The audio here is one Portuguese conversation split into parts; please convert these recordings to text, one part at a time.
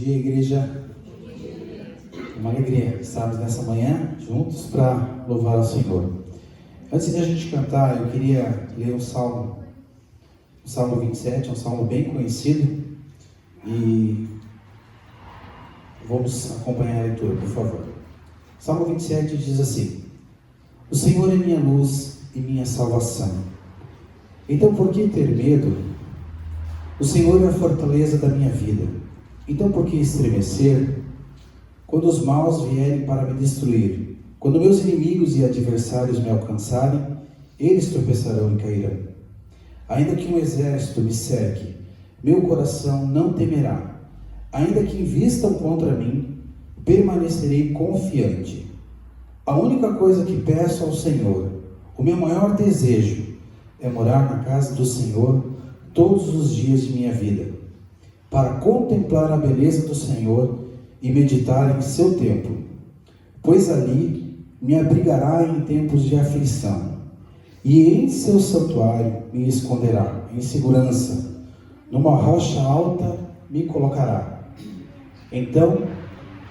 dia, igreja. É uma alegria estarmos nessa manhã juntos para louvar ao Senhor. Antes de a gente cantar, eu queria ler o Salmo 27, um salmo bem conhecido, e vamos acompanhar a leitura, por favor. Salmo 27 diz assim: O Senhor é minha luz e minha salvação. Então por que ter medo? O Senhor é a fortaleza da minha vida. Então por que estremecer? Quando os maus vierem para me destruir, quando meus inimigos e adversários me alcançarem, eles tropeçarão e cairão. Ainda que um exército me cerque, meu coração não temerá. Ainda que invistam contra mim, permanecerei confiante. A única coisa que peço ao Senhor, o meu maior desejo, é morar na casa do Senhor todos os dias de minha vida, para contemplar a beleza do Senhor e meditar em seu templo, pois ali me abrigará em tempos de aflição, e em seu santuário me esconderá em segurança, numa rocha alta me colocará. Então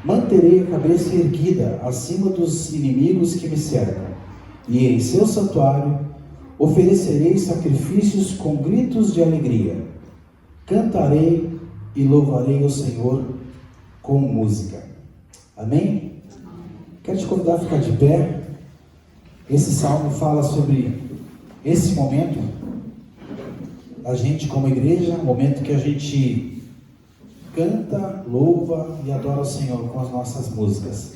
manterei a cabeça erguida acima dos inimigos que me cercam, e em seu santuário oferecerei sacrifícios com gritos de alegria. Cantarei e louvarei o Senhor com música. Amém? Quero te convidar a ficar de pé. Esse salmo fala sobre esse momento, a gente como igreja, um momento que a gente canta, louva e adora o Senhor com as nossas músicas.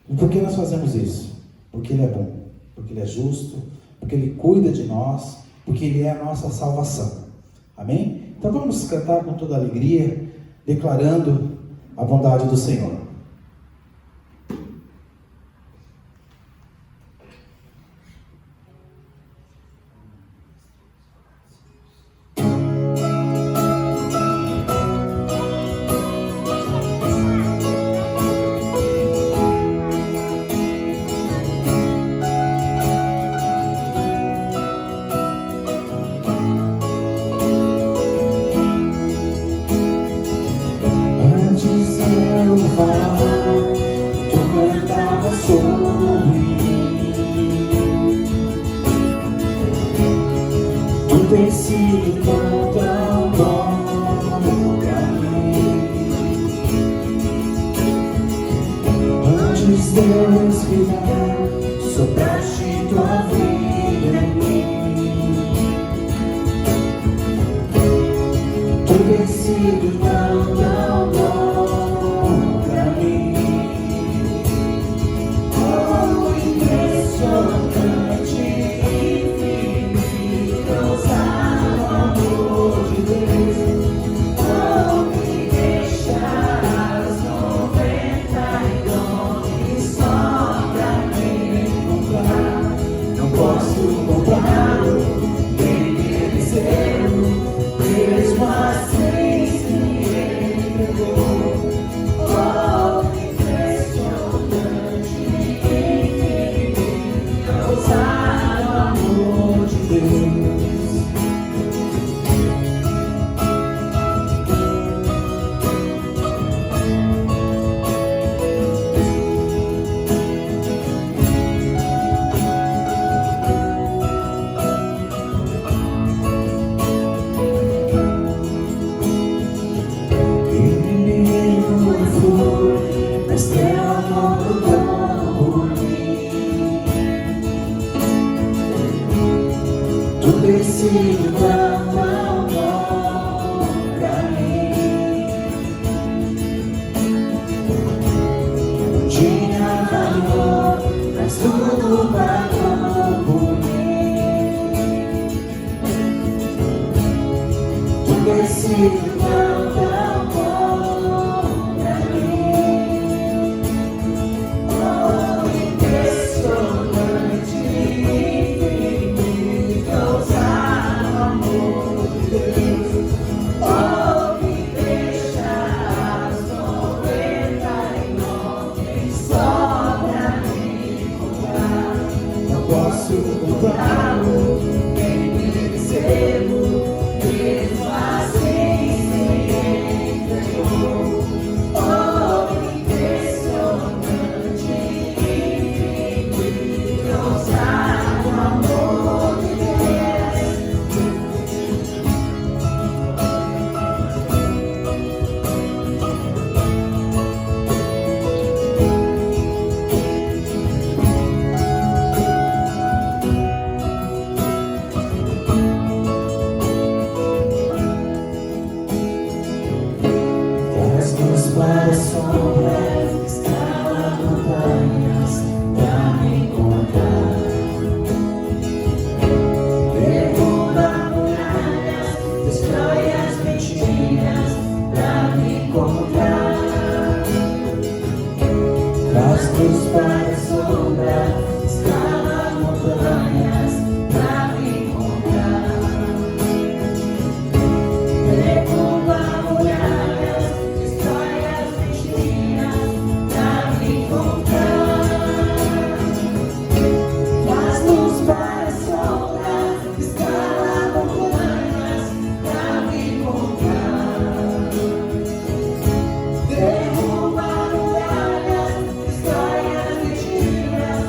E por que nós fazemos isso? Porque Ele é bom, porque Ele é justo, porque Ele cuida de nós, porque Ele é a nossa salvação. Amém? Então vamos cantar com toda alegria, declarando a bondade do Senhor. Traz luz para a sombra, escala montanhas pra me encontrar. Derruba muralhas, destrói as mentiras pra me encontrar. Traz luz para a sombra, escala montanhas pra me encontrar. Derruba muralhas, destrói as mentiras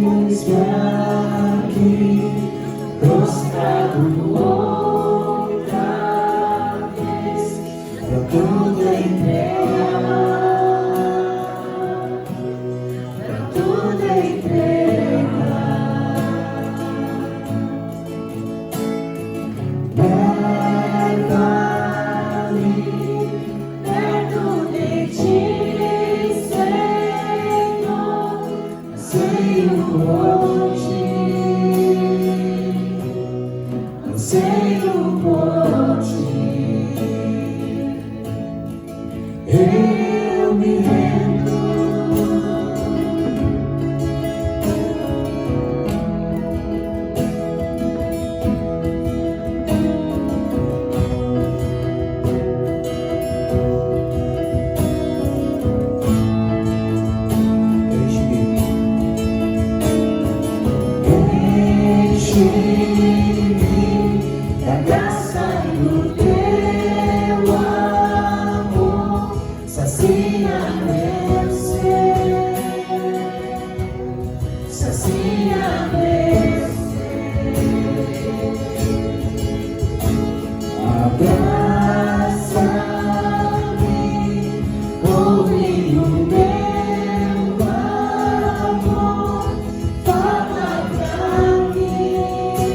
eis-me aqui, prostrado outra vez, pra tudo entregar, pra tudo entregar. Leva-me perto de ti, Senhor, anseio por ti, anseio por ti. Eu me rendo. Enche-me da graça do teu amor, sacia meu ser, sacia meu ser. Abraça-me, ouve o meu amor, fala pra mim.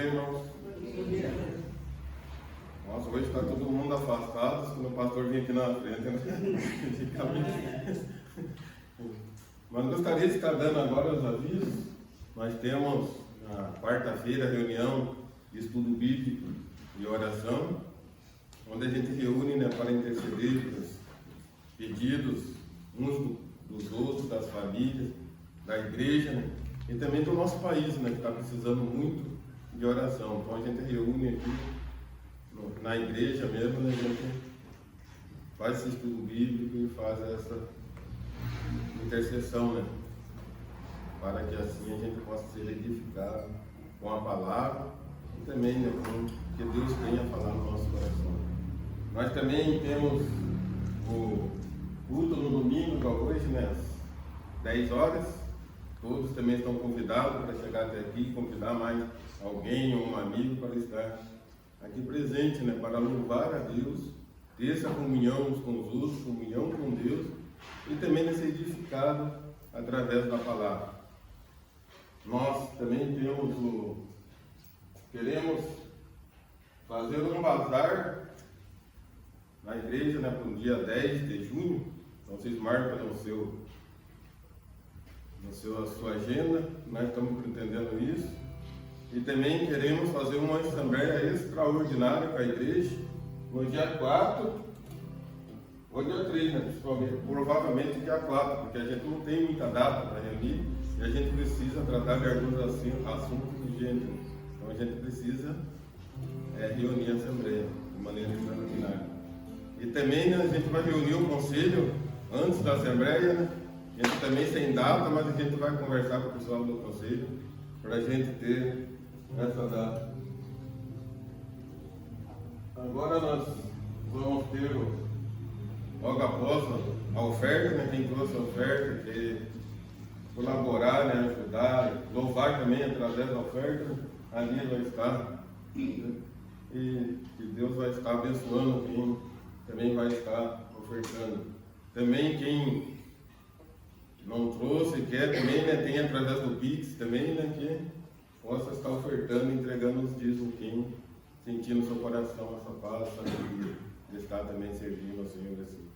dia, irmãos. Bom dia. Nossa, hoje está todo mundo afastado, quando o pastor vem aqui na frente, né? Mas gostaria de estar dando agora os avisos. Nós temos na quarta-feira reunião de estudo bíblico e oração, onde a gente reúne, né, para interceder pelos pedidos uns dos outros, das famílias, da igreja, né, e também do nosso país, né, que está precisando muito de oração. Então a gente reúne aqui na igreja mesmo, né, a gente faz esse estudo bíblico e faz essa intercessão, né, para que assim a gente possa ser edificado com a palavra e também, né, com o que Deus tenha a falar no nosso coração. Nós também temos o culto no domingo, igual hoje, né, às 10 horas. Todos também estão convidados para chegar até aqui, convidar mais alguém ou um amigo para estar aqui presente, né, para louvar a Deus, ter essa comunhão uns com os outros, comunhão com Deus e também ser edificado através da palavra. Nós também queremos fazer um bazar na igreja, né, para o dia 10 de junho. Então vocês marcam a sua agenda, nós estamos pretendendo isso. E também queremos fazer uma assembleia extraordinária com a igreja no dia 4 ou dia 3, né, principalmente, provavelmente dia 4, porque a gente não tem muita data para reunir e a gente precisa tratar de alguns assuntos urgentes. Então a gente precisa reunir a assembleia de maneira extraordinária. E também, né, a gente vai reunir o conselho antes da assembleia, né? A gente também sem data, mas a gente vai conversar com o pessoal do conselho para a gente ter essa data. Agora nós vamos ter, logo após a oferta, né? Quem trouxe a oferta, que colaborar, né? Ajudar, louvar também através da oferta, ali vai estar. E Deus vai estar abençoando quem também vai estar ofertando. Também quem não trouxe e quer também, né, tem através do Pix também, né, que possa estar ofertando, entregando os dízimos, quem sentir no seu coração essa paz, essa alegria de estar também servindo ao Senhor assim.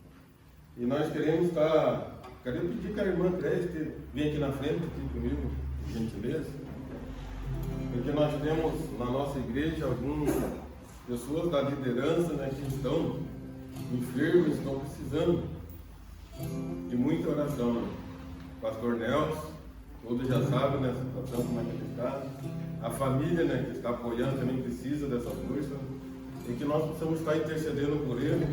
E nós queremos estar, quero pedir que a irmã Creste venha aqui na frente aqui comigo, por gentileza, porque nós temos na nossa igreja algumas pessoas da liderança, né, que estão enfermos, estão precisando de muita oração, né? Pastor Nelson, todos já sabem, né, a situação como é que ele está. A família, né, que está apoiando também precisa dessa força, e que nós possamos estar intercedendo por ele.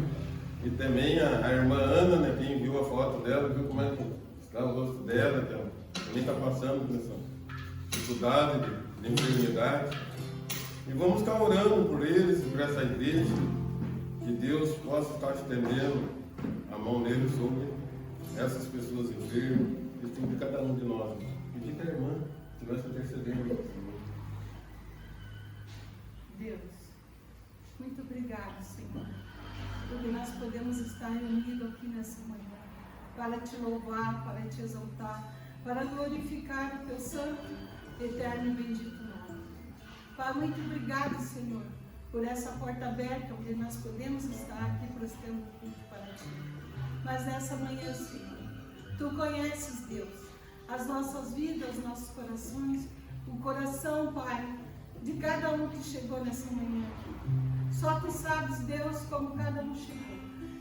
E também a irmã Ana, né, quem viu a foto dela, viu como é que está o rosto dela, que ela também está passando por essa dificuldade de enfermidade. E vamos estar orando por eles, por essa igreja, que Deus possa estar estendendo a mão dele sobre essas pessoas enfermas, e sobre cada um de nós. Pedir que a irmã estivesse intercedendo. Deus, muito obrigado, Senhor, porque nós podemos estar reunidos aqui nessa manhã para te louvar, para te exaltar, para glorificar o teu santo, eterno e bendito nome. Pai, muito obrigado, Senhor, por essa porta aberta, onde nós podemos estar aqui prestando culto para ti. Mas nessa manhã, Senhor, tu conheces, Deus, as nossas vidas, os nossos corações, o coração, Pai, de cada um que chegou nessa manhã aqui. Só tu sabes, Deus, como cada um chegou.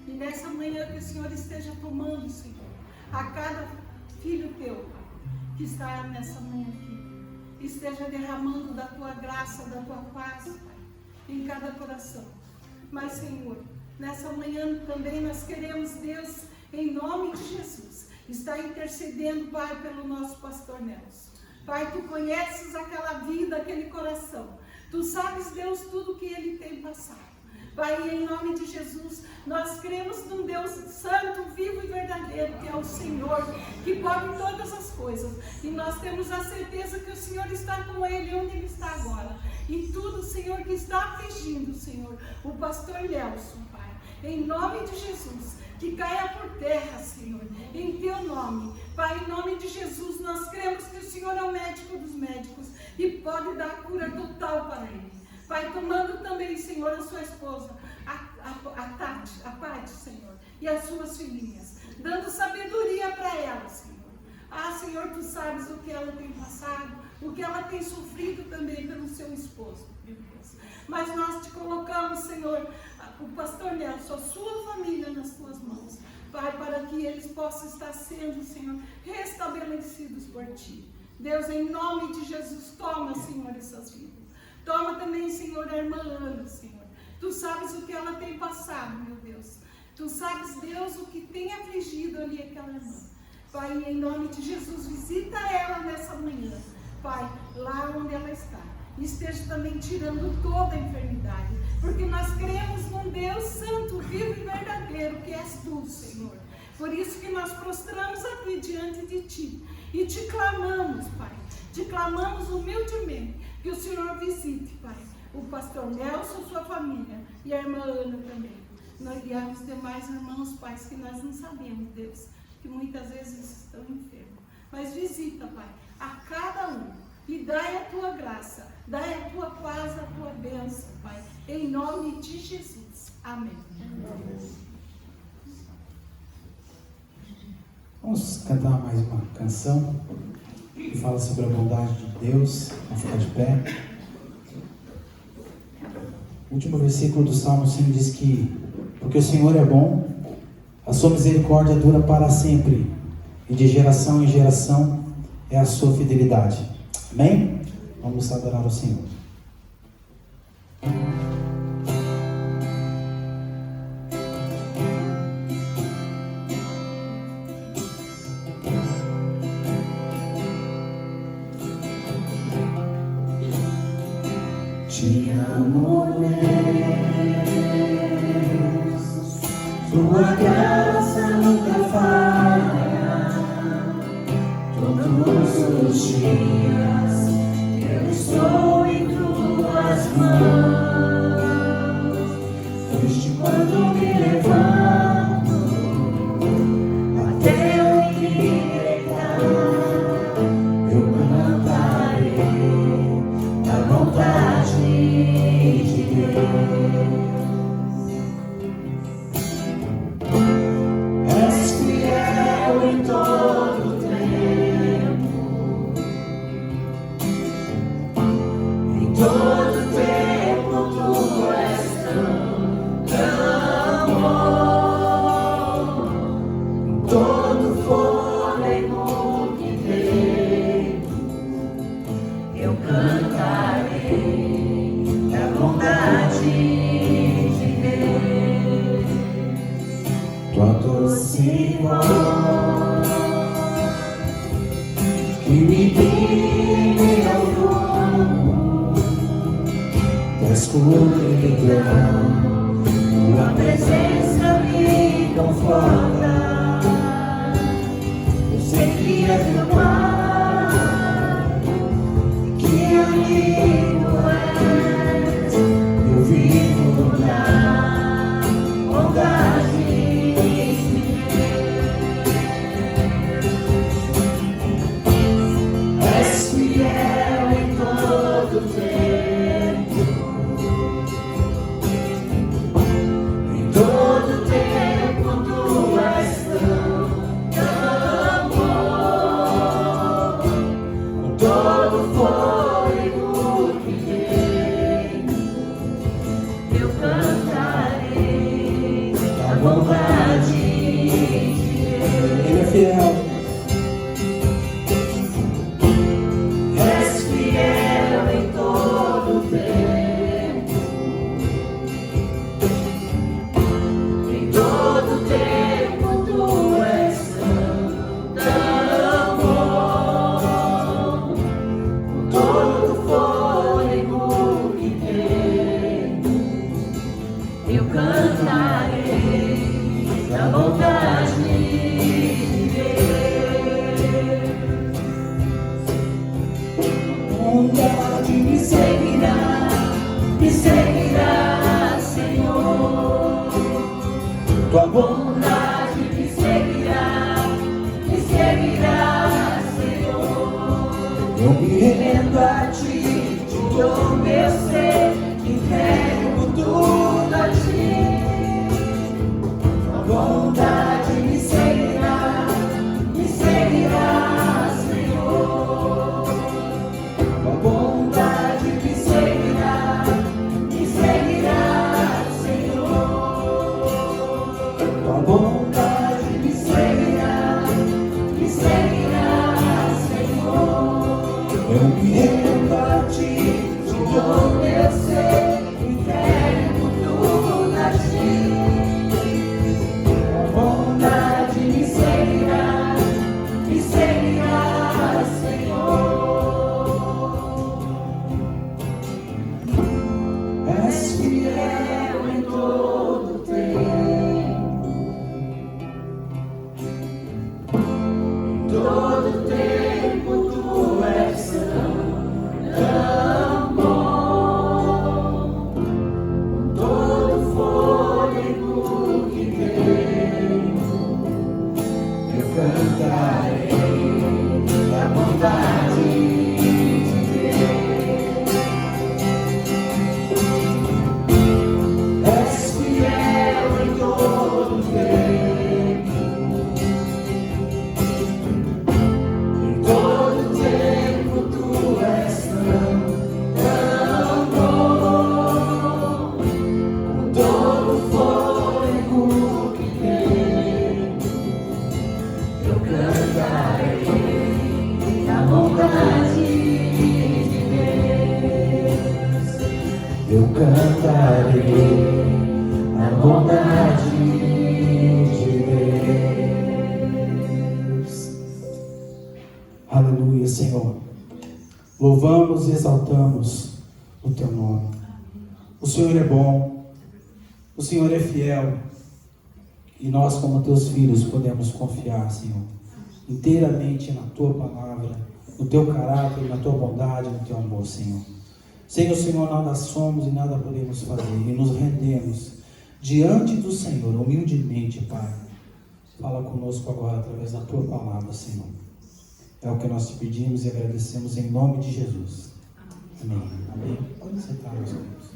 E nessa manhã que o Senhor esteja tomando, Senhor, a cada filho teu, Pai, que está nessa manhã aqui, esteja derramando da tua graça, da tua paz, Pai, em cada coração. Mas, Senhor, nessa manhã também nós queremos, Deus, em nome de Jesus, estar intercedendo, Pai, pelo nosso pastor Nelson. Pai, tu conheces aquela vida, aquele coração. Tu sabes, Deus, tudo que ele tem passado. Pai, em nome de Jesus, nós cremos num Deus santo, vivo e verdadeiro, que é o Senhor, que pode todas as coisas. E nós temos a certeza que o Senhor está com ele onde ele está agora. E tudo, Senhor, que está afligindo, Senhor, o pastor Nelson, Pai, em nome de Jesus, que caia por terra, Senhor, em teu nome. Pai, em nome de Jesus, nós cremos que o Senhor é o médico dos médicos e pode dar cura total para ele. Pai, tomando também, Senhor, a sua esposa, a Tati, a Paty, Senhor, e as suas filhinhas, dando sabedoria para ela, Senhor. Ah, Senhor, tu sabes o que ela tem passado, o que ela tem sofrido também pelo seu esposo, meu Deus. Mas nós te colocamos, Senhor, o pastor Nelson, a sua família nas tuas mãos, Pai, para que eles possam estar sendo, Senhor, restabelecidos por ti. Deus, em nome de Jesus, toma, Senhor, essas vidas. Toma também, Senhor, a irmã Ana, Senhor. Tu sabes o que ela tem passado, meu Deus. Tu sabes, Deus, o que tem afligido ali aquela irmã. Pai, em nome de Jesus, visita ela nessa manhã. Pai, lá onde ela está. E esteja também tirando toda a enfermidade. Porque nós cremos num Deus santo, vivo e verdadeiro, que és tu, Senhor. Por isso que nós prostramos aqui diante de ti. E te clamamos, Pai. Te clamamos humildemente que o Senhor visite, Pai, o pastor Nelson, sua família, e a irmã Ana também. E aos demais irmãos, pais, que nós não sabemos, Deus, que muitas vezes estão enfermos. Mas visita, Pai, a cada um, e dai a tua graça, dai a tua paz, a tua bênção, Pai, em nome de Jesus. Amém. Vamos cantar mais uma canção que fala sobre a bondade de Deus. Vamos ficar de pé. O último versículo do Salmo 5 diz que: porque o Senhor é bom, a sua misericórdia dura para sempre, e de geração em geração é a sua fidelidade. Amém? Vamos adorar o Senhor. Te amo, Deus, tua graça nunca falha. Todos os dias eu estou em tuas mãos. Desde quando me levanto até eu me deitar, eu cantarei da vontade de Deus. És fiel em todo tempo, em todo tempo tu és tão bom, em todo fôlego que tenho, eu cantarei da bondade de Deus. Tua doce voz que me guia ao rumo da escuridão, tua presença me conforta. Eu sei que és meu Pai, que amigo és. Eu vivo na bondade de Deus. És fiel em todo tempo, em todo tempo tu és tão bom, com todo fôlego que tenho, eu cantarei da bondade de Deus. Ele é fiel. És fiel em todo tempo, em todo tempo tu és tão bom, com todo fôlego que tenho, eu cantarei da bondade de Deus. Bondade me seguirá, Senhor. Tua bondade me seguirá, Senhor. Eu me rendo a ti, te dou meu ser. todo tempo tu és tão bom, com todo fôlego que tenho, eu cantarei a bondade de Deus. És fiel em todo tempo, em todo tempo tu és tão bom, com todo fôlego que tenho, eu cantarei a bondade de Deus. Eu cantarei a bondade de Deus. Aleluia, Senhor. Louvamos e exaltamos o Teu nome. O Senhor é bom, o Senhor é fiel, e nós, como Teus filhos, podemos confiar, Senhor, inteiramente na Tua palavra, no Teu caráter, na Tua bondade, no Teu amor, Senhor. Sem o Senhor nada somos e nada podemos fazer, e nos rendemos diante do Senhor, humildemente, Pai. Fala conosco agora através da Tua palavra, Senhor. É o que nós te pedimos e agradecemos em nome de Jesus. Amém. Amém. Pode sentar, meus amigos.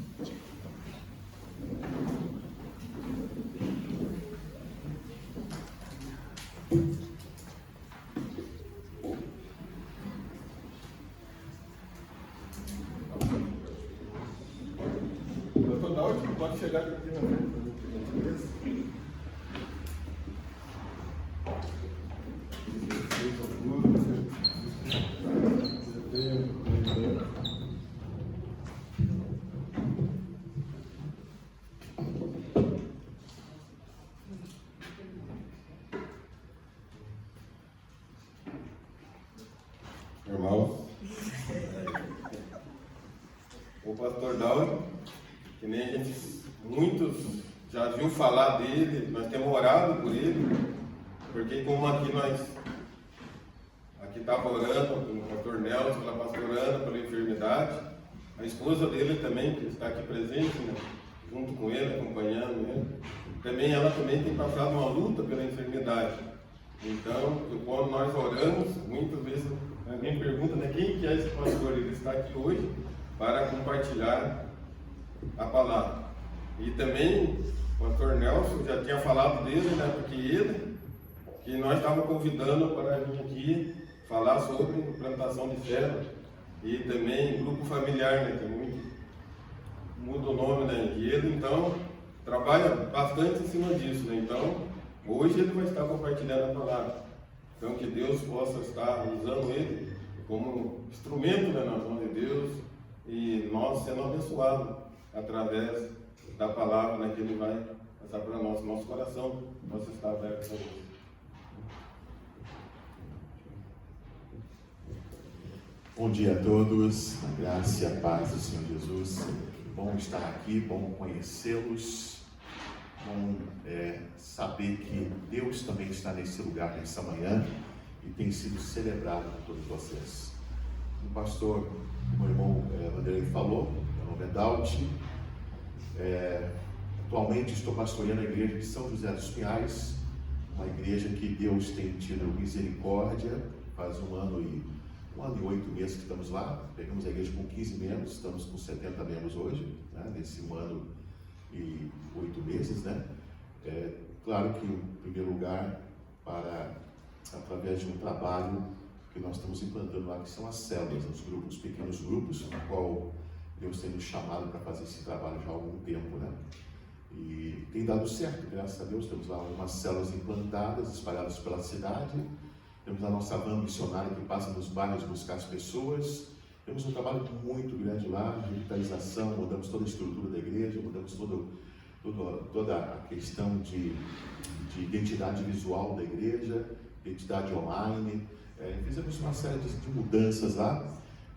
Doutor Dalton, pode chegar aqui na frente, por gentileza. Irmãos, o pastor Dalton, que nem a gente, muitos já viu falar dele, nós temos orado por ele, porque como aqui estava orando, o pastor Nelson, pela pastorando, pela enfermidade, a esposa dele também, que está aqui presente, né, junto com ele, acompanhando ele, também ela também tem passado uma luta pela enfermidade. Então, quando nós oramos, muitas vezes alguém pergunta, né, quem que é esse pastor? Ele está aqui hoje para compartilhar a palavra. E também o pastor Nelson já tinha falado dele, né, porque ele, que nós estávamos convidando para vir aqui falar sobre implantação de célula e também grupo familiar, né, que muito muda o nome, né, e ele então trabalha bastante em cima disso, né, então hoje ele vai estar compartilhando a palavra. Então que Deus possa estar usando ele como instrumento, né, nas mãos de Deus e nós sendo abençoados através da palavra, né, que ele vai passar para nós, nosso coração, possa estar aberto para Deus. Bom dia a todos, a graça e a paz do Senhor Jesus. Bom estar aqui, bom conhecê-los, bom saber que Deus também está nesse lugar nessa manhã e tem sido celebrado por todos vocês. O pastor, o meu irmão Vanderlei falou, meu nome é Dalton. Atualmente estou pastoreando a igreja de São José dos Pinhais, uma igreja que Deus tem tido misericórdia, faz 1 ano e 8 meses que estamos lá. Pegamos a igreja com 15 membros, estamos com 70 membros hoje, né, nesse 1 ano e 8 meses, né? Claro que, em primeiro lugar, através de um trabalho que nós estamos implantando lá, que são as células, os pequenos grupos, no qual Deus tem nos chamado para fazer esse trabalho já há algum tempo, né? E tem dado certo, graças a Deus. Temos lá algumas células implantadas, espalhadas pela cidade. Temos a nossa van missionária que passa nos bairros buscar as pessoas. Temos um trabalho muito grande lá, de revitalização, mudamos toda a estrutura da igreja, mudamos toda a questão de identidade visual da igreja, identidade online. Fizemos uma série de mudanças lá,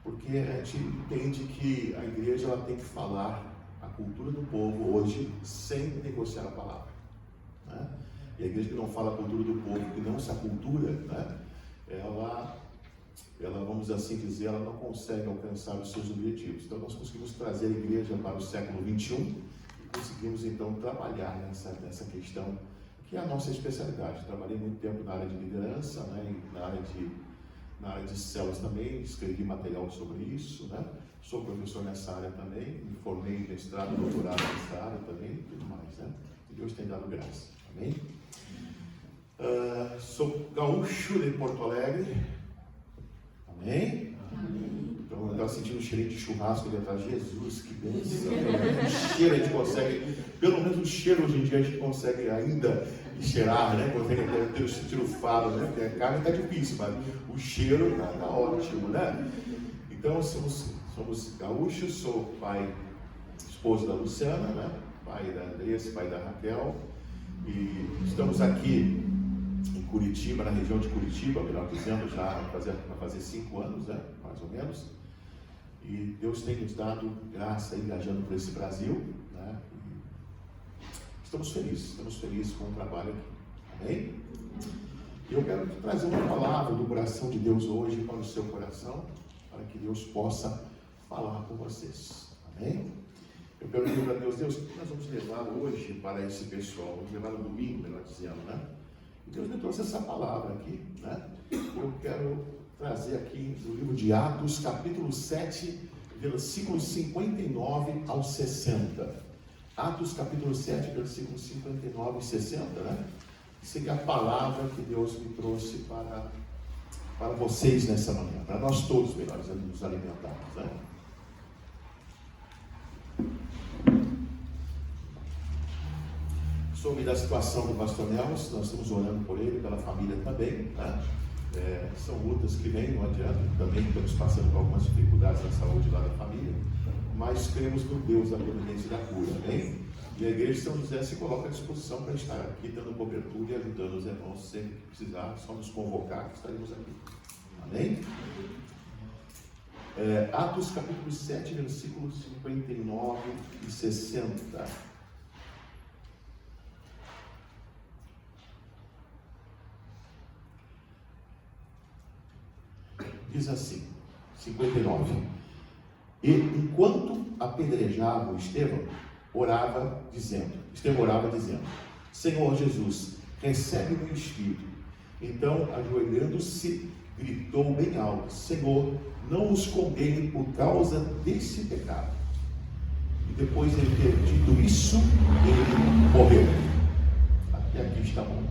porque a gente entende que a igreja ela tem que falar a cultura do povo hoje sem negociar a palavra, né? E a igreja que não fala a cultura do povo, que não se acultura, né, ela, vamos assim dizer, ela não consegue alcançar os seus objetivos. Então nós conseguimos trazer a igreja para o século XXI e conseguimos então trabalhar nessa questão, que é a nossa especialidade. Trabalhei muito tempo na área de liderança, né, na área de células também, escrevi material sobre isso, né? Sou professor nessa área também, me formei em mestrado, doutorado nessa área também, e tudo mais, né? E Deus tem dado graça, amém? Sou gaúcho de Porto Alegre, amém? Então eu estava sentindo um cheirinho de churrasco ali atrás. Jesus, que bênção! O cheiro a gente consegue, pelo menos o cheiro hoje em dia a gente consegue ainda cheirar, né? Consegue ter o sentido fado, né? Porque a carne está difícil, mas o cheiro está ótimo, né? Então somos gaúchos, sou pai, esposo da Luciana, né? Pai da Andressa, pai da Raquel, e estamos aqui em Curitiba, na região de Curitiba, melhor dizendo, já vai fazer 5 anos, né? Mais ou menos. E Deus tem nos dado graça aí, viajando por esse Brasil, né? E estamos felizes com o trabalho aqui, amém? E eu quero trazer uma palavra do coração de Deus hoje para o seu coração, para que Deus possa falar com vocês, amém? Eu quero dizer para Deus, o que nós vamos levar hoje para esse pessoal? Vamos levar no domingo, melhor dizendo, né? E Deus me trouxe essa palavra aqui, né? Eu quero trazer aqui do livro de Atos, capítulo 7, versículos 59 ao 60. Atos, capítulo 7, versículos 59 e 60, né? Essa é a palavra que Deus me trouxe para vocês nessa manhã, para nós todos, melhor dizendo, nos alimentarmos, né? Soube da situação do pastor Nelson, nós estamos orando por ele, pela família também, né? São lutas que vêm, não adianta, também estamos passando por algumas dificuldades na saúde lá da família, mas cremos no Deus da providência e da cura, amém? E a igreja de São José se coloca à disposição para estar aqui, dando cobertura e ajudando os irmãos sempre que precisar, só nos convocar que estaremos aqui, amém? Atos capítulo 7, versículos 59 e 60. Diz assim, 59. E enquanto apedrejavam Estevão, orava dizendo, Senhor Jesus, recebe o meu espírito. Então, ajoelhando-se, gritou bem alto, Senhor, não os condene por causa desse pecado. E depois de ter dito isso, ele morreu. Até aqui está bom.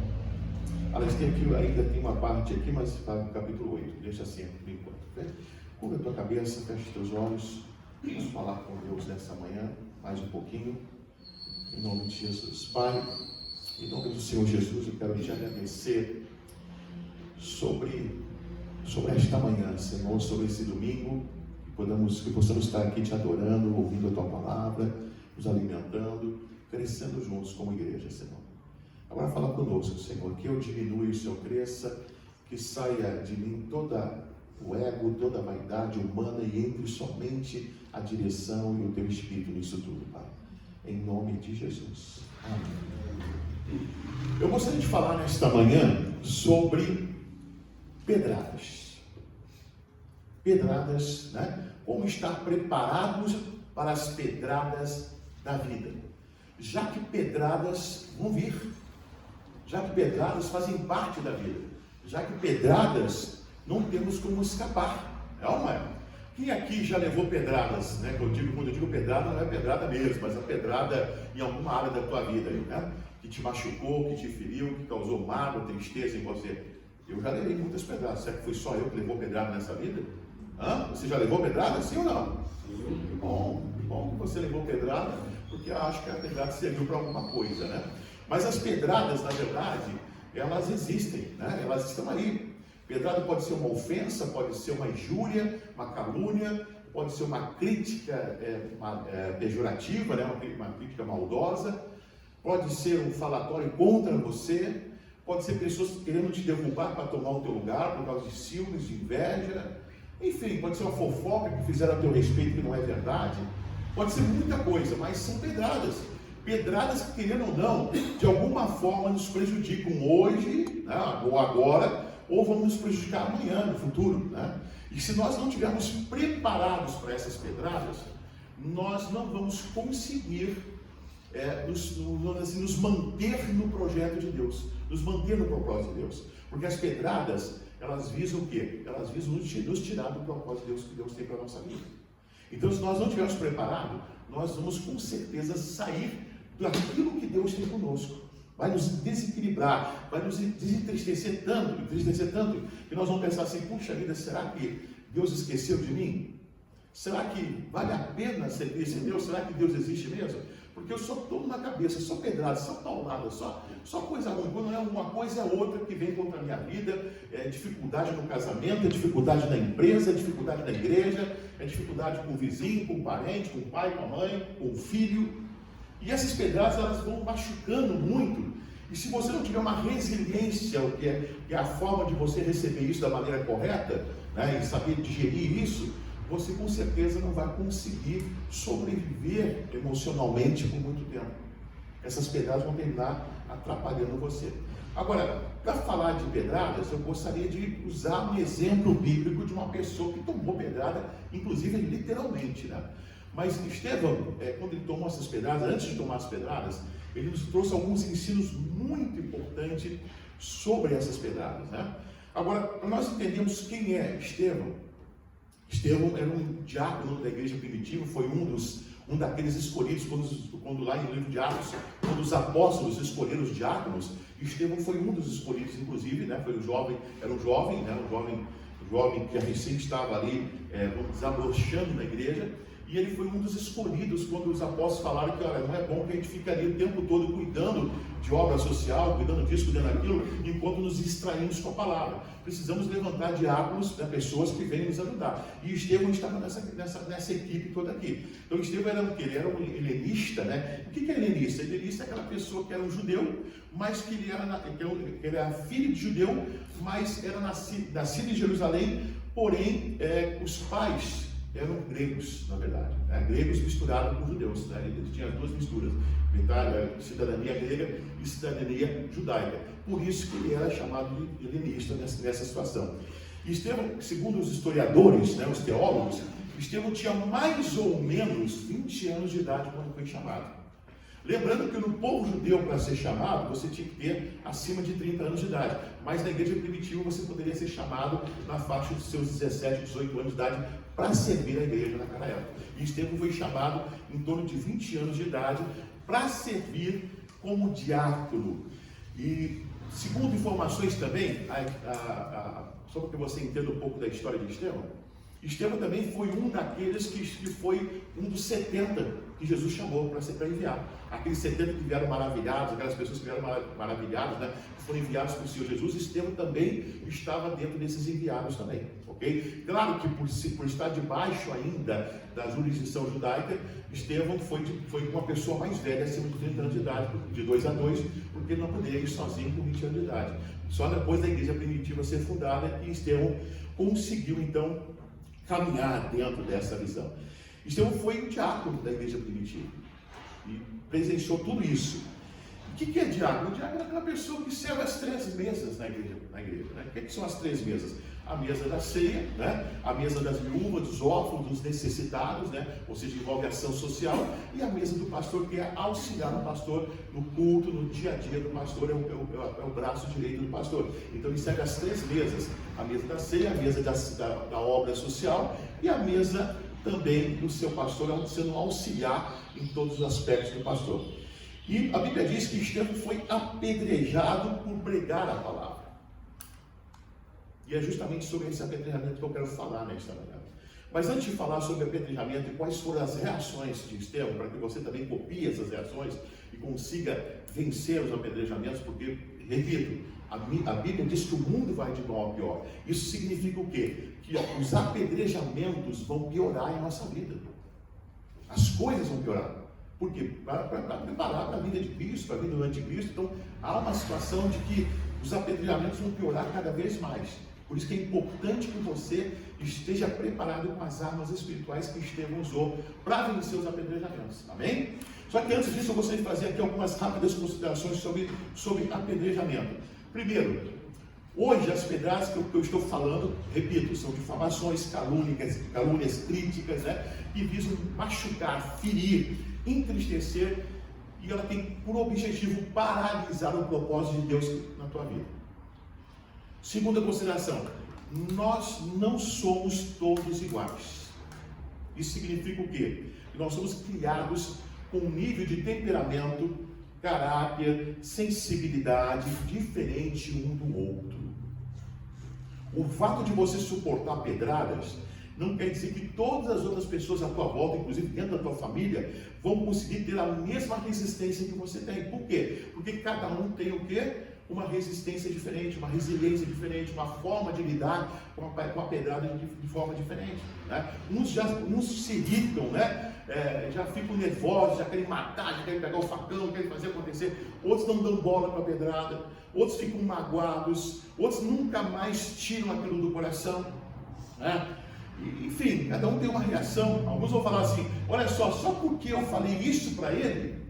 Aliás, ainda tem uma parte aqui, mas está no capítulo 8, deixa assim por enquanto. Cubra a tua cabeça, fecha os teus olhos, vamos falar com Deus nessa manhã, mais um pouquinho, em nome de Jesus. Pai, em nome do Senhor Jesus, eu quero te agradecer sobre esta manhã, Senhor, sobre esse domingo, que possamos estar aqui te adorando, ouvindo a tua palavra, nos alimentando, crescendo juntos como igreja, Senhor. Agora fala conosco, Senhor, que eu diminua e o Senhor cresça, que saia de mim toda o ego, toda a vaidade humana e entre somente a direção e o teu Espírito nisso tudo, Pai. Em nome de Jesus. Amém. Eu gostaria de falar nesta manhã sobre pedradas. Pedradas, né? Como estar preparados para as pedradas da vida. Já que pedradas vão vir. Já que pedradas fazem parte da vida, já que pedradas não temos como escapar, é ou não é? Quem aqui já levou pedradas, né? Quando eu digo pedrada, não é pedrada mesmo, mas a pedrada em alguma área da tua vida, né? Que te machucou, que te feriu, que causou mágoa, tristeza em você. Eu já levei muitas pedradas. Será que foi só eu que levou pedrada nessa vida? Você já levou pedrada, sim ou não? Que bom que você levou pedrada, porque eu acho que a pedrada serviu para alguma coisa, né? Mas as pedradas, na verdade, elas existem, né? Elas estão aí. Pedrada pode ser uma ofensa, pode ser uma injúria, uma calúnia, pode ser uma crítica pejorativa, né? Uma crítica maldosa, pode ser um falatório contra você, pode ser pessoas querendo te derrubar para tomar o teu lugar por causa de ciúmes, de inveja, enfim, pode ser uma fofoca que fizeram a teu respeito que não é verdade, pode ser muita coisa, mas são pedradas. Pedradas que, querendo ou não, de alguma forma nos prejudicam hoje, né, ou agora, ou vão nos prejudicar amanhã, no futuro, né? E se nós não estivermos preparados para essas pedradas, nós não vamos conseguir nos manter no projeto de Deus, nos manter no propósito de Deus. Porque as pedradas, elas visam o quê? Elas visam nos tirar do propósito de Deus que Deus tem para a nossa vida. Então, se nós não estivermos preparados, nós vamos com certeza sair daquilo que Deus tem conosco. Vai nos desequilibrar, vai nos desentristecer tanto, que nós vamos pensar assim: puxa vida, será que Deus esqueceu de mim? Será que vale a pena servir esse Deus? Será que Deus existe mesmo? Porque eu só tomo na cabeça, só pedrada, só paulada, só coisa ruim. Quando é uma coisa, é outra que vem contra a minha vida. É dificuldade no casamento, é dificuldade na empresa, é dificuldade na igreja, é dificuldade com o vizinho, com o parente, com o pai, com a mãe, com o filho. E essas pedradas, elas vão machucando muito. E se você não tiver uma resiliência, que é a forma de você receber isso da maneira correta, né, e saber digerir isso, você com certeza não vai conseguir sobreviver emocionalmente por muito tempo. Essas pedradas vão terminar atrapalhando você. Agora, para falar de pedradas, eu gostaria de usar um exemplo bíblico de uma pessoa que tomou pedrada, inclusive literalmente, né? Mas Estevão, quando ele tomou essas pedradas, antes de tomar as pedradas, ele nos trouxe alguns ensinos muito importantes sobre essas pedradas, né? Agora, para nós entendermos quem é Estevão, Estevão era um diácono da igreja primitiva, foi um daqueles escolhidos, quando lá em livro de Atos, quando os apóstolos escolheram os diáconos, Estevão foi um dos escolhidos, inclusive, né? Era um jovem que recém estava ali, desabrochando na igreja. E ele foi um dos escolhidos quando os apóstolos falaram que, olha, não é bom que a gente fique ali o tempo todo cuidando de obra social, cuidando disso, cuidando daquilo, enquanto nos distraímos com a palavra. Precisamos levantar diáconos, né, pessoas que venham nos ajudar. E Estevão estava nessa equipe toda aqui. Então Estevão era o quê? Ele era um helenista, né? O que é helenista? Helenista é aquela pessoa que era um judeu, mas que ele era filho de judeu, mas era nascido em Jerusalém, porém os pais eram gregos, na verdade, né? Gregos misturados com judeus, né? Eles tinham as duas misturas, cidadania grega e cidadania judaica. Por isso que ele era chamado de helenista nessa situação. E Estevão, segundo os historiadores, né, os teólogos, Estevão tinha mais ou menos 20 anos de idade quando foi chamado. Lembrando que no povo judeu, para ser chamado, você tinha que ter acima de 30 anos de idade. Mas na igreja primitiva você poderia ser chamado na faixa dos seus 17, 18 anos de idade para servir a igreja naquela época. E Estevão foi chamado em torno de 20 anos de idade para servir como diácono. E segundo informações também, só para que você entenda um pouco da história de Estevão, Estevão também foi um daqueles que foi um dos 70 que Jesus chamou para enviar. Aqueles 70 que vieram maravilhados, aquelas pessoas que vieram maravilhadas, né, que foram enviados por Senhor Jesus, Estevão também estava dentro desses enviados também, ok? Claro que por estar debaixo ainda da jurisdição judaica, Estevão foi uma pessoa mais velha, acima de 30 anos de idade, de 2 a 2, porque ele não poderia ir sozinho com 20 anos de idade. Só depois da igreja primitiva ser fundada que Estevão conseguiu então caminhar dentro dessa visão. Estevão foi um diácono da igreja primitiva e presenciou tudo isso. O que é diácono? O diácono é aquela pessoa que serve as 3 mesas na igreja, né? O que são as 3 mesas? A mesa da ceia, né? A mesa das viúvas, dos órfãos, dos necessitados, né? Ou seja, envolve ação social, e a mesa do pastor, que é auxiliar o pastor no culto, no dia a dia do pastor, é o braço direito do pastor. Então ele serve as 3 mesas: a mesa da ceia, a mesa da obra social e a mesa também do seu pastor, sendo auxiliar em todos os aspectos do pastor. E a Bíblia diz que Estevão foi apedrejado por pregar a palavra. E é justamente sobre esse apedrejamento que eu quero falar nesta manhã. Mas antes de falar sobre apedrejamento e quais foram as reações de Estevão, para que você também copie essas reações e consiga vencer os apedrejamentos, porque, repito, a Bíblia diz que o mundo vai de mal a pior. Isso significa o quê? Que os apedrejamentos vão piorar em nossa vida. As coisas vão piorar. Por quê? Para preparar para a vida de Cristo, para a vida do anticristo. Então, há uma situação de que os apedrejamentos vão piorar cada vez mais. Por isso que é importante que você esteja preparado com as armas espirituais que Estevão usou para vencer os apedrejamentos. Amém? Só que antes disso eu gostaria de fazer aqui algumas rápidas considerações sobre apedrejamento. Primeiro, Hoje, as pedradas que eu estou falando, repito, são difamações, calúnias críticas, né? Que visam machucar, ferir, entristecer, e ela tem por objetivo paralisar o propósito de Deus na tua vida. Segunda consideração, nós não somos todos iguais. Isso significa o quê? Que nós somos criados com um nível de temperamento, caráter, sensibilidade diferente um do outro. O fato de você suportar pedradas não quer dizer que todas as outras pessoas à tua volta, inclusive dentro da tua família, vão conseguir ter a mesma resistência que você tem. Por quê? Porque cada um tem o quê? Uma resistência diferente, uma resiliência diferente, uma forma de lidar com a pedrada de forma diferente, né? Uns se irritam, né? Já ficam nervosos, já querem matar, já querem pegar o facão, querem fazer acontecer. Outros não dão bola para a pedrada, outros ficam magoados, outros nunca mais tiram aquilo do coração, né? Enfim, cada um tem uma reação. Alguns vão falar assim: olha só porque eu falei isso para ele,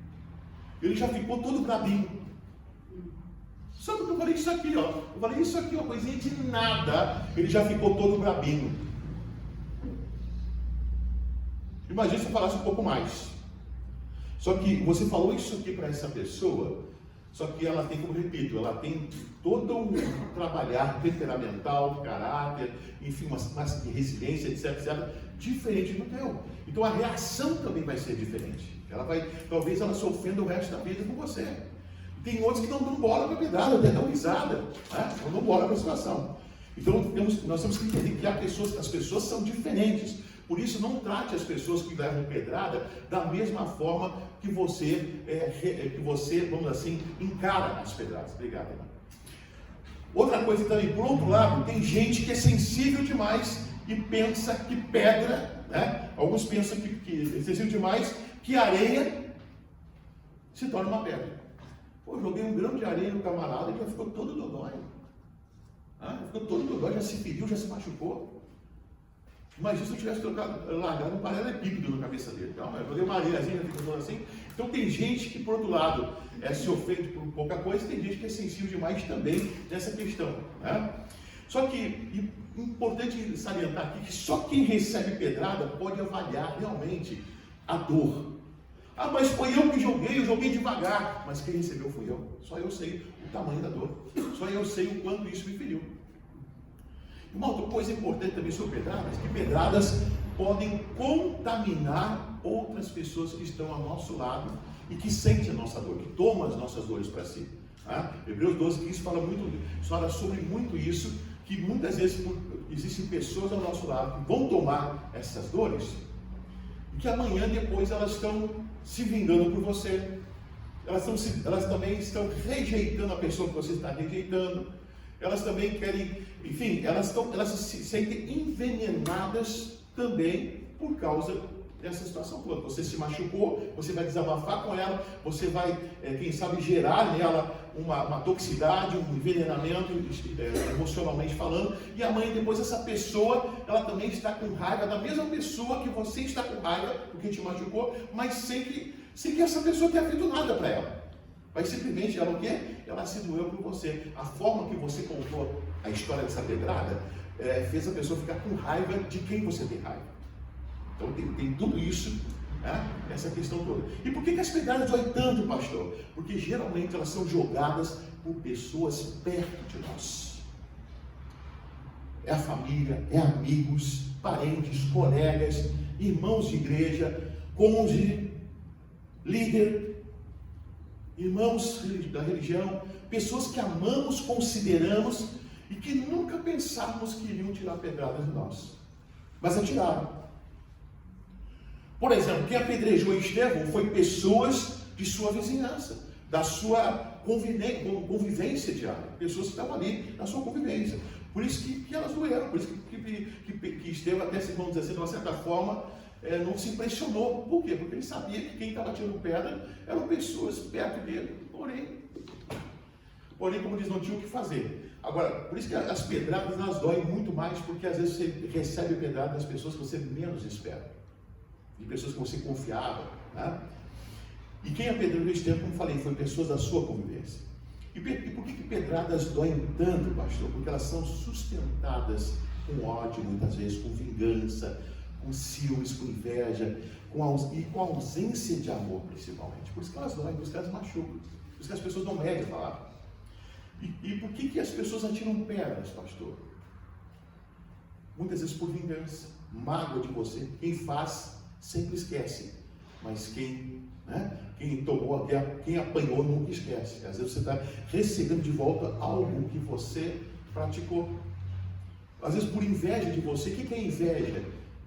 ele já ficou todo brabinho. Só porque eu falei isso aqui, ó. Eu falei isso aqui, uma coisinha de nada, ele já ficou todo brabinho. Imagina se eu falasse um pouco mais. Só que você falou isso aqui para essa pessoa, só que ela tem, como eu repito, ela tem todo um trabalhar temperamental, caráter, enfim, uma resiliência, etc, diferente do teu. Então a reação também vai ser diferente. Talvez ela se ofenda o resto da vida com você. Tem outros que não dão bola para a pedrada, até dão risada, né? Não dão bola para a situação. Então nós temos que entender que as pessoas são diferentes. Por isso, não trate as pessoas que levam pedrada da mesma forma que você, vamos assim, encara as pedradas. Obrigado, irmão. Outra coisa também, por outro lado, tem gente que é sensível demais e pensa que pedra, né? Alguns pensam que é sensível demais, que areia se torna uma pedra. Pô, eu joguei um grão de areia no camarada e já ficou todo dodói. Ficou todo dodói, já se feriu, já se machucou. Mas se eu tivesse largado um paralelepípedo na cabeça dele. Então, eu joguei uma areiazinha, ficou assim. Então tem gente que, por outro lado, se ofende por pouca coisa, tem gente que é sensível demais também nessa questão, né? Só que, importante salientar aqui, que só quem recebe pedrada pode avaliar realmente a dor. Mas foi eu que eu joguei devagar. Mas quem recebeu fui eu. Só eu sei o tamanho da dor. Só eu sei o quanto isso me feriu. Uma outra coisa importante também sobre pedradas, que pedradas podem contaminar outras pessoas que estão ao nosso lado e que sentem a nossa dor, que tomam as nossas dores para si. Hebreus 12, 15 fala sobre muito isso, que muitas vezes existem pessoas ao nosso lado que vão tomar essas dores e que amanhã depois elas estão se vingando por você. Elas também estão rejeitando a pessoa que você está rejeitando. Elas também querem, enfim, elas se sentem envenenadas também por causa dessa situação toda. Você se machucou, você vai desabafar com ela, você vai, quem sabe, gerar nela uma toxicidade, um envenenamento emocionalmente falando, e amanhã depois essa pessoa, ela também está com raiva da mesma pessoa que você está com raiva porque te machucou, mas sem que essa pessoa tenha feito nada para ela. Mas simplesmente ela o quê? Ela se doeu por você. A forma que você contou a história dessa pedrada fez a pessoa ficar com raiva de quem você tem raiva. Então tem tudo isso, né? Essa questão toda. E por que as pedradas doem tanto, pastor? Porque geralmente elas são jogadas por pessoas perto de nós. É a família, é amigos, parentes, colegas, irmãos de igreja, cônjuge, líder, irmãos da religião, pessoas que amamos, consideramos e que nunca pensávamos que iriam tirar pedradas de nós, mas atiraram. Por exemplo, quem apedrejou Estevão foi pessoas de sua vizinhança, da sua convivência diária, pessoas que estavam ali na sua convivência. Por isso que elas doeram, por isso que Estevão, até, vamos dizer assim, de uma certa forma, não se impressionou. Por quê? Porque ele sabia que quem estava tirando pedra eram pessoas perto dele. Porém, como diz, não tinha o que fazer. Agora, por isso que as pedradas elas doem muito mais, porque às vezes você recebe pedrada das pessoas que você menos espera, de pessoas que você confiava, né? E quem apedrejou Estevão, como falei, foi pessoas da sua convivência. E por que pedradas doem tanto, pastor? Porque elas são sustentadas com ódio, muitas vezes, com vingança, com ciúmes, com inveja, com a ausência de amor, principalmente. Por isso que elas doem, por isso que elas machucam, por isso que as pessoas não medem a palavra. E por que as pessoas atiram pedras, pastor? Muitas vezes por vingança, mágoa de você. Quem faz sempre esquece, mas quem apanhou nunca esquece. Às vezes você está recebendo de volta algo que você praticou. Às vezes por inveja de você. O que é inveja?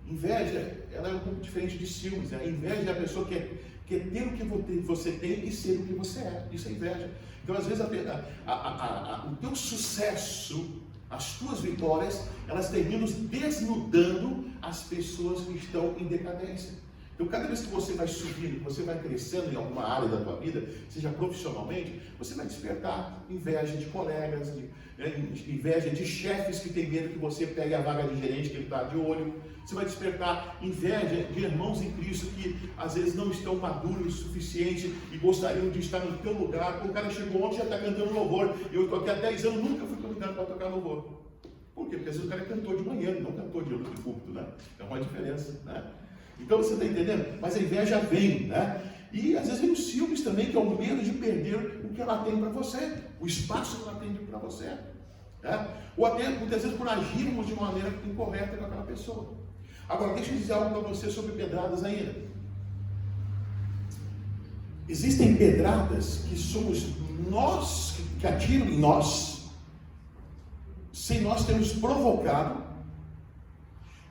Inveja, ela é um pouco diferente de ciúmes. A inveja é a pessoa que quer ter o que você tem e ser o que você é. Isso é inveja. Então, às vezes, o teu sucesso, as tuas vitórias, elas terminam desnudando as pessoas que estão em decadência. Então, cada vez que você vai subindo, que você vai crescendo em alguma área da tua vida, seja profissionalmente, você vai despertar inveja de colegas, inveja de chefes que tem medo que você pegue a vaga de gerente que ele está de olho. Você vai despertar inveja de irmãos em Cristo que às vezes não estão maduros o suficiente e gostariam de estar no teu lugar. O cara chegou ontem e já está cantando louvor. Eu estou aqui há 10 anos, nunca fui convidado para tocar louvor. Por quê? Porque às vezes o cara cantou de manhã, não cantou de púlpito, né? É uma diferença, né? Então você está entendendo? Mas a inveja vem, né? E às vezes vem os ciúmes também, que é o medo de perder o que ela tem para você, o espaço que ela tem para você. Né? Ou até, muitas vezes, por agirmos de maneira incorreta com aquela pessoa. Agora, deixa eu dizer algo para você sobre pedradas ainda. Existem pedradas que somos nós, que atiram em nós, sem nós termos provocado.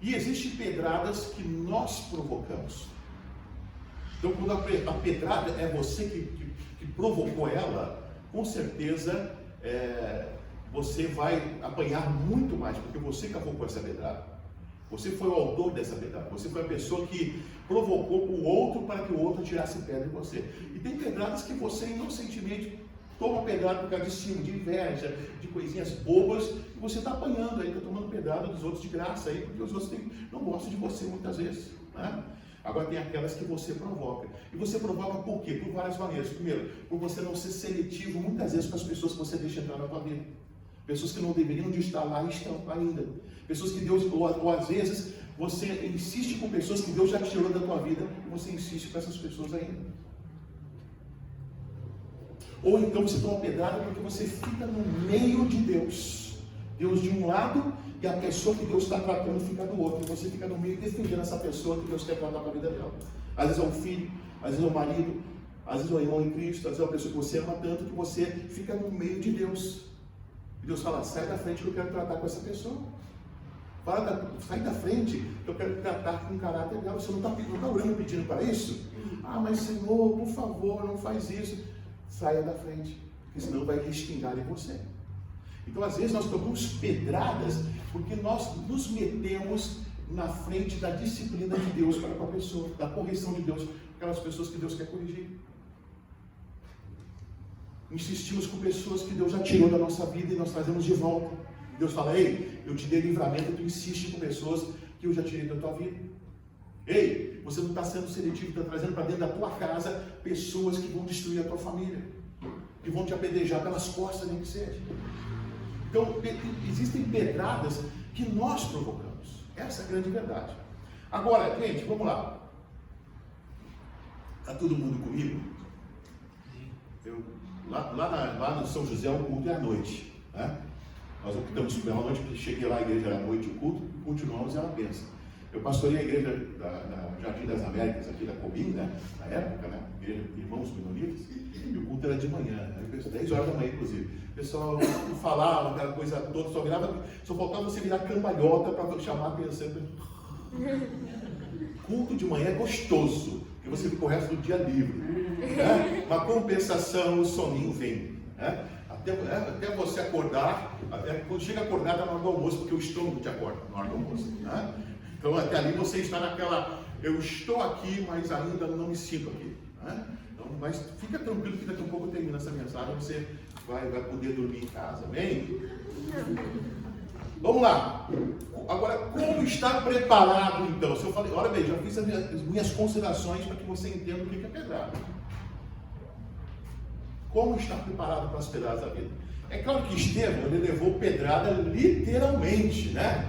E existem pedradas que nós provocamos. Então, quando a pedrada é você que provocou ela, com certeza você vai apanhar muito mais, porque você provocou essa pedrada. Você foi o autor dessa pedrada. Você foi a pessoa que provocou o outro para que o outro tirasse pedra em você. E tem pedradas que você inocentemente toma pedrada por causa de ciúme, de inveja, de coisinhas bobas, e você está apanhando aí, está tomando pedrada dos outros de graça aí, porque os outros não gostam de você muitas vezes, né? Agora tem aquelas que você provoca. E você provoca por quê? Por várias maneiras. Primeiro, por você não ser seletivo muitas vezes com as pessoas que você deixa entrar na tua vida. Pessoas que não deveriam de estar lá e estão ainda. Pessoas que Deus, ou às vezes, você insiste com pessoas que Deus já tirou da tua vida e você insiste com essas pessoas ainda. Ou então você toma pedrada porque você fica no meio de Deus. Deus de um lado e a pessoa que Deus está tratando fica do outro. E você fica no meio defendendo essa pessoa que Deus quer tratar para a vida dela. Às vezes é um filho, às vezes é um marido, às vezes é um irmão em Cristo, às vezes é uma pessoa que você ama tanto que você fica no meio de Deus. E Deus fala, sai da frente que eu quero tratar com essa pessoa. Sai da frente que eu quero tratar com um caráter dela. Você não está orando pedindo para isso? Ah, mas Senhor, por favor, não faz isso. Saia da frente, porque senão vai respingar em você. Então, às vezes, nós tomamos pedradas porque nós nos metemos na frente da disciplina de Deus para com a pessoa, da correção de Deus, aquelas pessoas que Deus quer corrigir. Insistimos com pessoas que Deus já tirou da nossa vida e nós trazemos de volta. Deus fala, ei, eu te dei livramento, tu insiste com pessoas que eu já tirei da tua vida. Ei, você não está sendo seletivo, está trazendo para dentro da tua casa pessoas que vão destruir a tua família, que vão te apedrejar pelas costas, nem que seja. Então, existem pedradas que nós provocamos. Essa é a grande verdade. Agora, gente, vamos lá. Está todo mundo comigo? Lá no São José, o culto é à noite. Né? Nós optamos por uma noite, porque cheguei lá, a igreja era à noite, o culto, e continuamos, é uma bênção. Eu pastorei a igreja da Jardim das Américas, aqui da Cobim, né? Na época, né? Igreja de Irmãos Menonitas, e o culto era de manhã, né? 10 horas da manhã, inclusive. O pessoal não falava, aquela coisa toda, só faltava você virar cambalhota para chamar a atenção. Culto de manhã é gostoso, porque você fica o resto do dia livre. Né? Uma compensação, o soninho vem. Né? Até você acordar, quando chega a acordar, está na hora do almoço, porque o estômago te acorda na hora do almoço. Né? Então, até ali você está naquela, eu estou aqui, mas ainda não me sinto aqui. Né? Então, mas fica tranquilo que daqui a pouco eu termino essa mensagem, você vai poder dormir em casa, amém? Vamos lá. Agora, como estar preparado, então? Se eu falei, olha bem, já fiz as minhas considerações para que você entenda o que é pedrada. Como estar preparado para as pedradas da vida? É claro que Estevão, ele levou pedrada literalmente, né?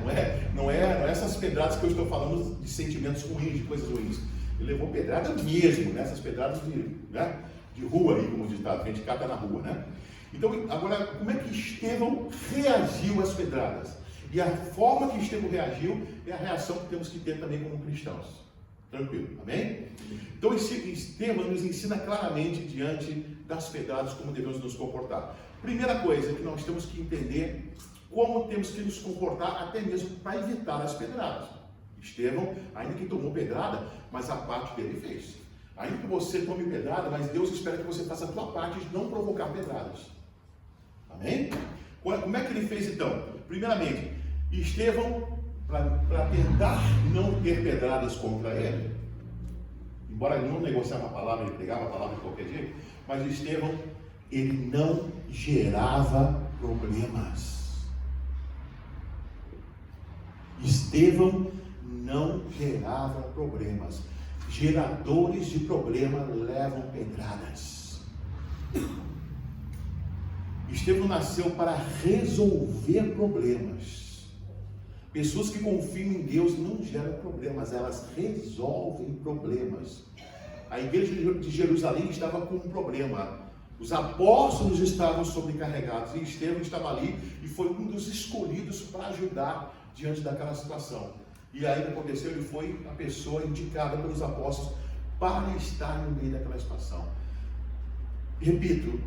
Não é essas pedradas que eu estou falando de sentimentos ruins, de coisas ruins. Ele levou pedrada mesmo, né? Essas pedradas de rua aí, como ditado, que a gente cata na rua, né? Então, agora, como é que Estevão reagiu às pedradas? E a forma que Estevão reagiu é a reação que temos que ter também como cristãos. Tranquilo, amém? Então, Estevão nos ensina claramente diante das pedradas como devemos nos comportar. Primeira coisa que nós temos que entender como temos que nos comportar até mesmo para evitar as pedradas. Estevão, ainda que tomou pedrada, mas a parte que ele fez. Ainda que você tome pedrada, mas Deus espera que você faça a tua parte de não provocar pedradas. Amém? Como é que ele fez então? Primeiramente, Estevão, para tentar não ter pedradas contra ele, embora ele não negociava a palavra, ele pregava a palavra de qualquer jeito, mas Estevão, ele não gerava problemas. Estevão não gerava problemas. Geradores de problema levam pedradas. Estevão nasceu para resolver problemas. Pessoas que confiam em Deus não geram problemas, elas resolvem problemas. A igreja de Jerusalém estava com um problema. Os apóstolos estavam sobrecarregados e Estevão estava ali e foi um dos escolhidos para ajudar diante daquela situação. E aí o que aconteceu? Ele foi a pessoa indicada pelos apóstolos para estar no meio daquela situação. Repito,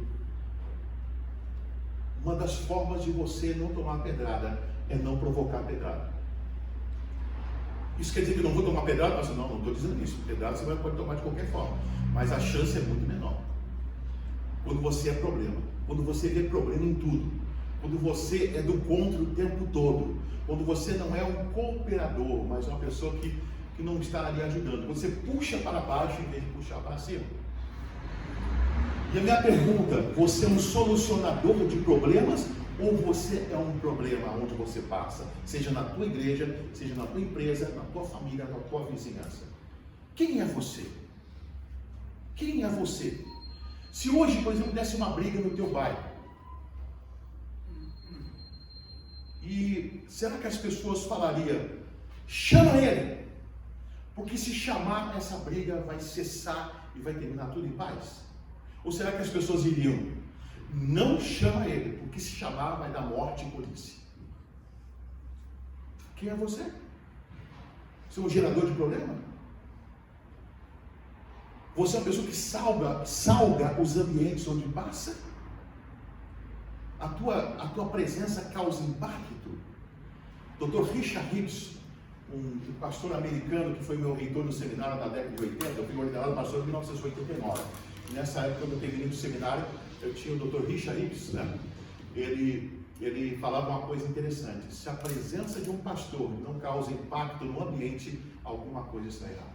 uma das formas de você não tomar pedrada é não provocar pedrada. Isso quer dizer que eu não vou tomar pedrada? Mas não estou dizendo isso. Pedrada você pode tomar de qualquer forma, mas a chance é muito menor. Quando você é problema, quando você vê problema em tudo, quando você é do contra o tempo todo, quando você não é um cooperador, mas uma pessoa que não está ali ajudando, você puxa para baixo em vez de puxar para cima. E a minha pergunta, você é um solucionador de problemas ou você é um problema onde você passa? Seja na tua igreja, seja na tua empresa, na tua família, na tua vizinhança. Quem é você? Quem é você? Se hoje, por exemplo, desse uma briga no teu bairro, e será que as pessoas falariam, chama ele? Porque se chamar, essa briga vai cessar e vai terminar tudo em paz? Ou será que as pessoas iriam, não chama ele, porque se chamar vai dar morte e polícia? Quem é você? Você é um gerador de problema? Você é uma pessoa que salga os ambientes onde passa? A tua presença causa impacto? Dr. Richard Hibbs, um pastor americano que foi meu reitor no seminário na década de 80, eu fui ordenado pastor em 1989. Nessa época, quando eu terminei o seminário, eu tinha o Dr. Richard Hibbs, né? Ele falava uma coisa interessante: se a presença de um pastor não causa impacto no ambiente, alguma coisa está errada.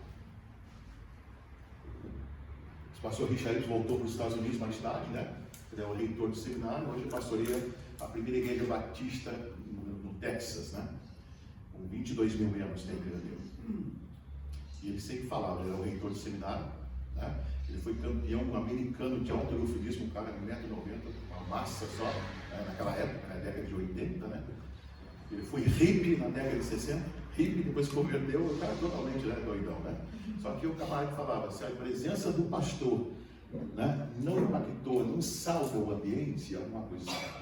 O pastor Richard Hibbs voltou para os Estados Unidos mais tarde, né? Ele é o reitor do seminário, hoje pastoreia a primeira igreja batista no Texas, né? Com 22 mil membros tem a igreja dele. E ele sempre falava, ele era o reitor do seminário, né? Ele foi campeão americano de halterofilismo, um cara de 1,90 m, uma massa só, né? Naquela época, na década de 80, né? Ele foi hippie na década de 60, hippie, depois se converteu, o cara totalmente, né, doidão, né? Só que o camarada falava, se a presença do pastor, né, não impactou, não salva o ambiente, alguma coisa está.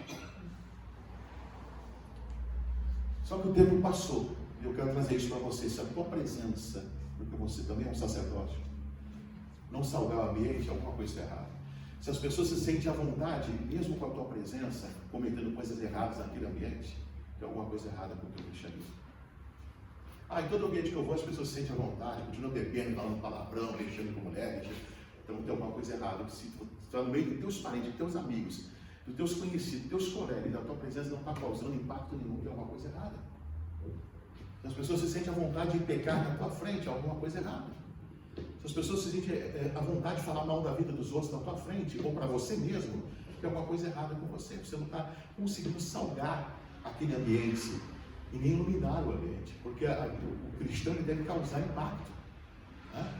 Só que o tempo passou, e eu quero trazer isso para você. Se a tua presença, porque você também é um sacerdote, não salvar o ambiente, alguma coisa está errada. Se as pessoas se sentem à vontade, mesmo com a tua presença, cometendo coisas erradas naquele ambiente, tem alguma coisa errada com o teu cristianismo. Em todo ambiente que eu vou, as pessoas se sentem à vontade, continuam bebendo, falando palavrão, mexendo com mulheres. Então tem alguma coisa errada. Se tu está no meio dos teus parentes, dos teus amigos, dos teus conhecidos, dos teus colegas, a tua presença não está causando impacto nenhum, tem alguma coisa errada. Se as pessoas se sentem à vontade de pecar na tua frente, alguma coisa errada. Se as pessoas se sentem à vontade de falar mal da vida dos outros na tua frente, ou para você mesmo, tem alguma coisa errada com você. Você não está conseguindo salgar aquele ambiente e nem iluminar o ambiente, porque o cristão deve causar impacto, né?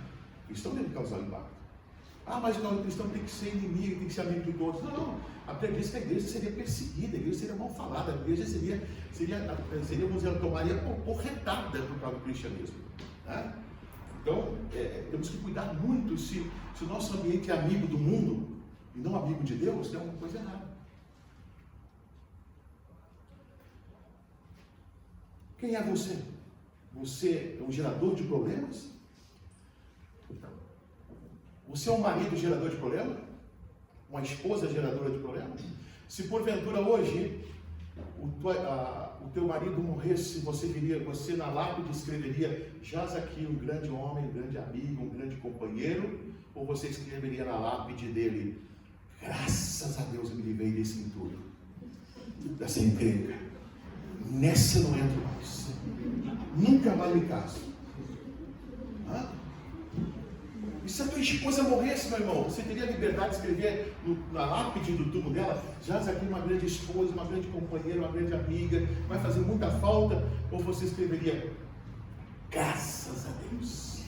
O cristão deve causar impacto. Ah, mas não, o cristão tem que ser inimigo, tem que ser amigo de todos. Não, a Bíblia diz que a igreja seria perseguida, a igreja seria mal falada, a igreja vamos dizer, tomaria porretada por causa do cristianismo. Né? Então, temos que cuidar muito se o nosso ambiente é amigo do mundo e não amigo de Deus, tem alguma coisa errada. Quem é você? Você é um gerador de problemas? Você é um marido gerador de problema? Uma esposa geradora de problema? Se porventura hoje o teu marido morresse, você na lápide escreveria: jaz aqui um grande homem, um grande amigo, um grande companheiro? Ou você escreveria na lápide dele: graças a Deus eu me livrei desse entulho, dessa encrenca, nessa eu não entro mais, nunca mais me caso? E se a tua esposa morresse, meu irmão, você teria a liberdade de escrever na lápide do túmulo dela: jaz aqui uma grande esposa, uma grande companheira, uma grande amiga, vai fazer muita falta? Ou você escreveria: graças a Deus,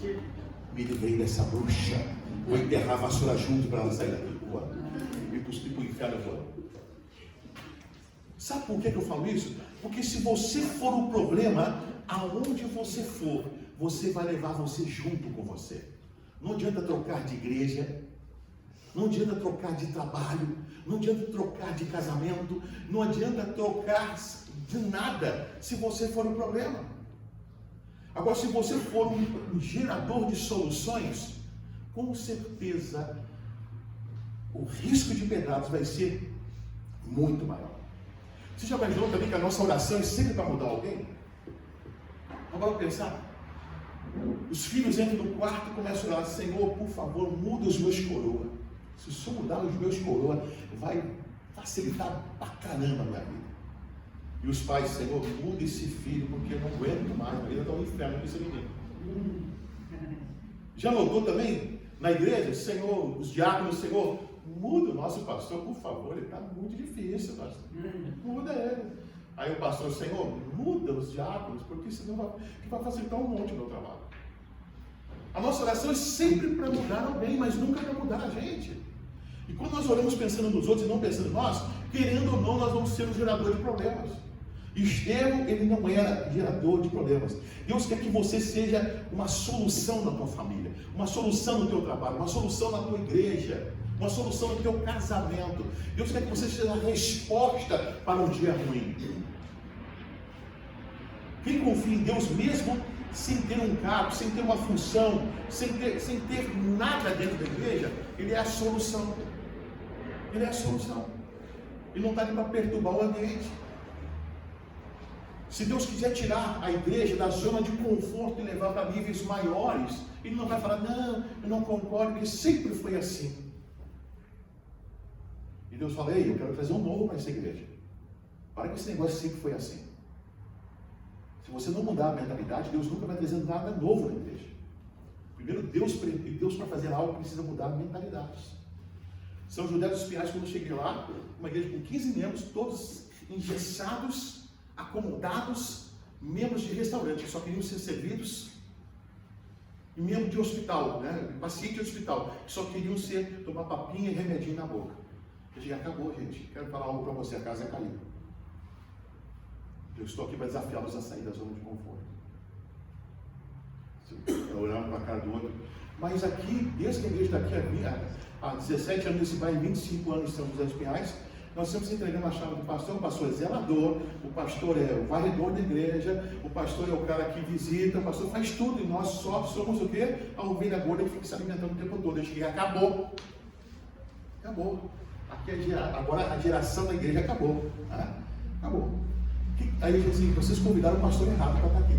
me livrei dessa bruxa, vou enterrar a vassoura junto para ela sair daqui voando e cuspir para o inferno voando? Sabe por que eu falo isso? Porque se você for o problema, aonde você for, você vai levar você junto com você. Não adianta trocar de igreja, não adianta trocar de trabalho, não adianta trocar de casamento, não adianta trocar de nada se você for o problema. Agora, se você for um gerador de soluções, com certeza o risco de pedradas vai ser muito maior. Você já imaginou também que a nossa oração é sempre para mudar alguém? Agora vamos pensar. Os filhos entram no quarto e começam a orar: Senhor, por favor, muda os meus coroas. Se o Senhor mudar os meus coroas, vai facilitar pra caramba a minha vida. E os pais: Senhor, muda esse filho, porque eu não aguento mais, a vida está um inferno com esse menino. Já notou também na igreja? Senhor, os diáconos: Senhor, muda o nosso pastor, por favor, ele está muito difícil, pastor. Muda ele. Aí o pastor: Senhor, muda os diáconos, porque senão vai facilitar um monte o meu trabalho. A nossa oração é sempre para mudar alguém, mas nunca para mudar a gente. E quando nós oramos pensando nos outros e não pensando em nós, querendo ou não, nós vamos ser um gerador de problemas. Estevão, ele não era gerador de problemas. Deus quer que você seja uma solução na tua família, uma solução no teu trabalho, uma solução na tua igreja, uma solução no teu casamento. Deus quer que você seja a resposta para um dia ruim. Quem confia em Deus mesmo sem ter um cargo, sem ter uma função, sem ter nada dentro da igreja, ele é a solução. Ele é a solução. Ele não está ali para perturbar o ambiente. Se Deus quiser tirar a igreja da zona de conforto e levar para níveis maiores, Ele não vai falar: não, eu não concordo, porque sempre foi assim. E Deus fala: ei, eu quero trazer um novo para essa igreja. Para que esse negócio sempre foi assim. Se você não mudar a mentalidade, Deus nunca vai trazer nada novo na igreja. Primeiro, Deus para fazer algo precisa mudar mentalidades. São José dos Pinhais, quando eu cheguei lá, uma igreja com 15 membros, todos engessados, acomodados, membros de restaurante que só queriam ser servidos, e membros de hospital, né? Paciente de hospital, que só queriam tomar papinha e remedinho na boca. Eu disse: acabou, gente. Quero falar algo para você: a casa é caída. Eu estou aqui para desafiá-los a sair da zona de conforto. Olhando para a cara do outro. Mas aqui, desde que a igreja está aqui há 17 anos, esse bairro, 25 anos em São José dos Pinhais, nós estamos entregando a chave do pastor. O pastor é zelador, o pastor é o varredor da igreja, o pastor é o cara que visita, o pastor faz tudo, e nós só somos o quê? A ovelha gorda que fica se alimentando o tempo todo. Eu cheguei: acabou. Acabou. Aqui agora a geração da igreja acabou. Acabou. Aí ele disse assim: vocês convidaram o pastor errado para estar aqui.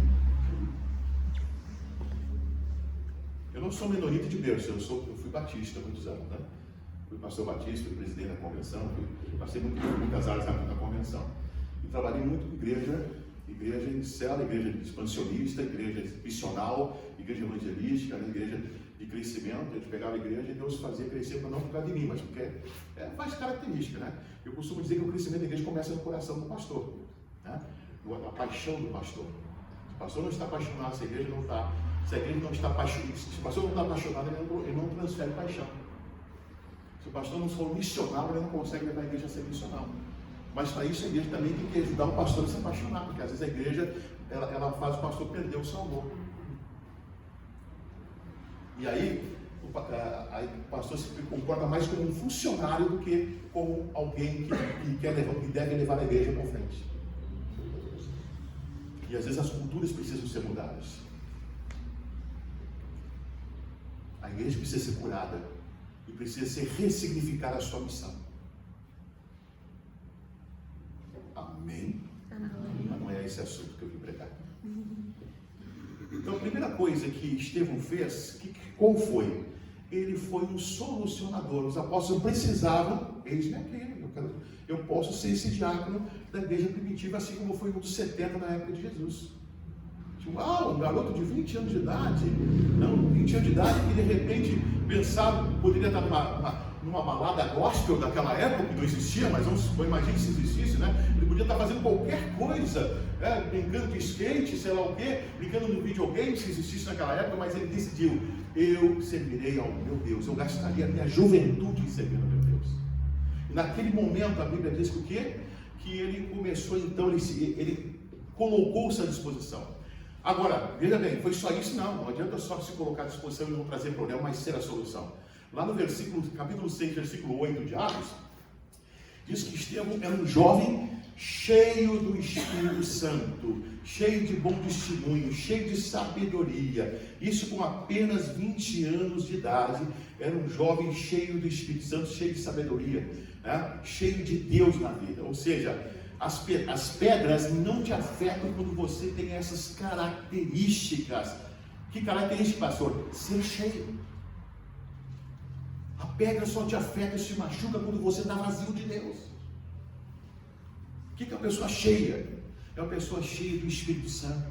Eu não sou menonita de berço, eu fui batista há muitos anos, né? Fui pastor batista, fui presidente da convenção, passei muitas áreas na convenção. E trabalhei muito com igreja em célula, igreja expansionista, igreja missional, igreja evangelística, né? Igreja de crescimento. A gente pegava a igreja e Deus fazia crescer, para não por causa de mim, mas porque faz característica, né? Eu costumo dizer que o crescimento da igreja começa no coração do pastor, né? A paixão do pastor. Se o pastor não está apaixonado, se a igreja não está, se a igreja não está apaixonada, se o pastor não está apaixonado, ele não transfere paixão. Se o pastor não for missionário, ele não consegue levar a igreja a ser missionário. Mas para isso a igreja também tem que ajudar o pastor a se apaixonar, porque às vezes a igreja ela faz o pastor perder o seu amor. E aí o pastor se comporta mais como um funcionário do que como alguém que deve levar a igreja para frente. E às vezes as culturas precisam ser mudadas. A igreja precisa ser curada e precisa ressignificar a sua missão. Amém? Mas não é esse assunto que eu vim pregar. Então a primeira coisa que Estevão fez, qual foi? Ele foi um solucionador. Os apóstolos precisavam, eis-me aqui, eu posso ser esse diácono da igreja primitiva, assim como foi um dos 70 na época de Jesus. Uau, um garoto de 20 anos de idade, não, 20 anos de idade, que de repente pensava, poderia estar numa balada gospel daquela época, que não existia, mas imagine se existisse, né? Ele podia estar fazendo qualquer coisa, brincando de skate, sei lá o quê, brincando no videogame, se existisse naquela época, mas ele decidiu, eu servirei ao meu Deus, eu gastaria a minha juventude em servir ao meu Deus. E naquele momento a Bíblia diz que o quê? Que ele começou então, ele colocou-se à disposição. Agora, veja bem, foi só isso? Não adianta só se colocar à disposição e não trazer problema, mas ser a solução. Lá no capítulo 6, versículo 8 de Atos, diz que Estevão era um jovem cheio do Espírito Santo, cheio de bom testemunho, cheio de sabedoria. Isso com apenas 20 anos de idade, era um jovem cheio do Espírito Santo, cheio de sabedoria, né? Cheio de Deus na vida. Ou seja, as pedras não te afetam quando você tem essas características. Que característica, pastor? Ser cheio. A pedra só te afeta e se machuca quando você está vazio de Deus. O que é uma pessoa cheia? É uma pessoa cheia do Espírito Santo,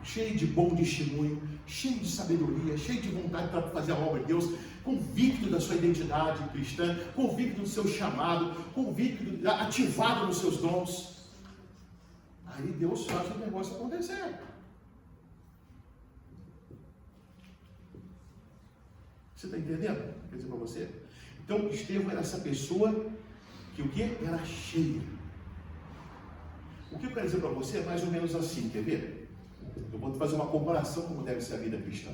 cheia de bom testemunho, cheia de sabedoria, cheia de vontade para fazer a obra de Deus, convicto da sua identidade cristã, convicto do seu chamado, convicto, ativado nos seus dons. Aí Deus faz o negócio acontecer. Você está entendendo? Quer dizer para você? Então Estevão era essa pessoa que o quê? Era cheia. O que eu quero dizer para você é mais ou menos assim, quer ver? Eu vou fazer uma comparação como deve ser a vida cristã.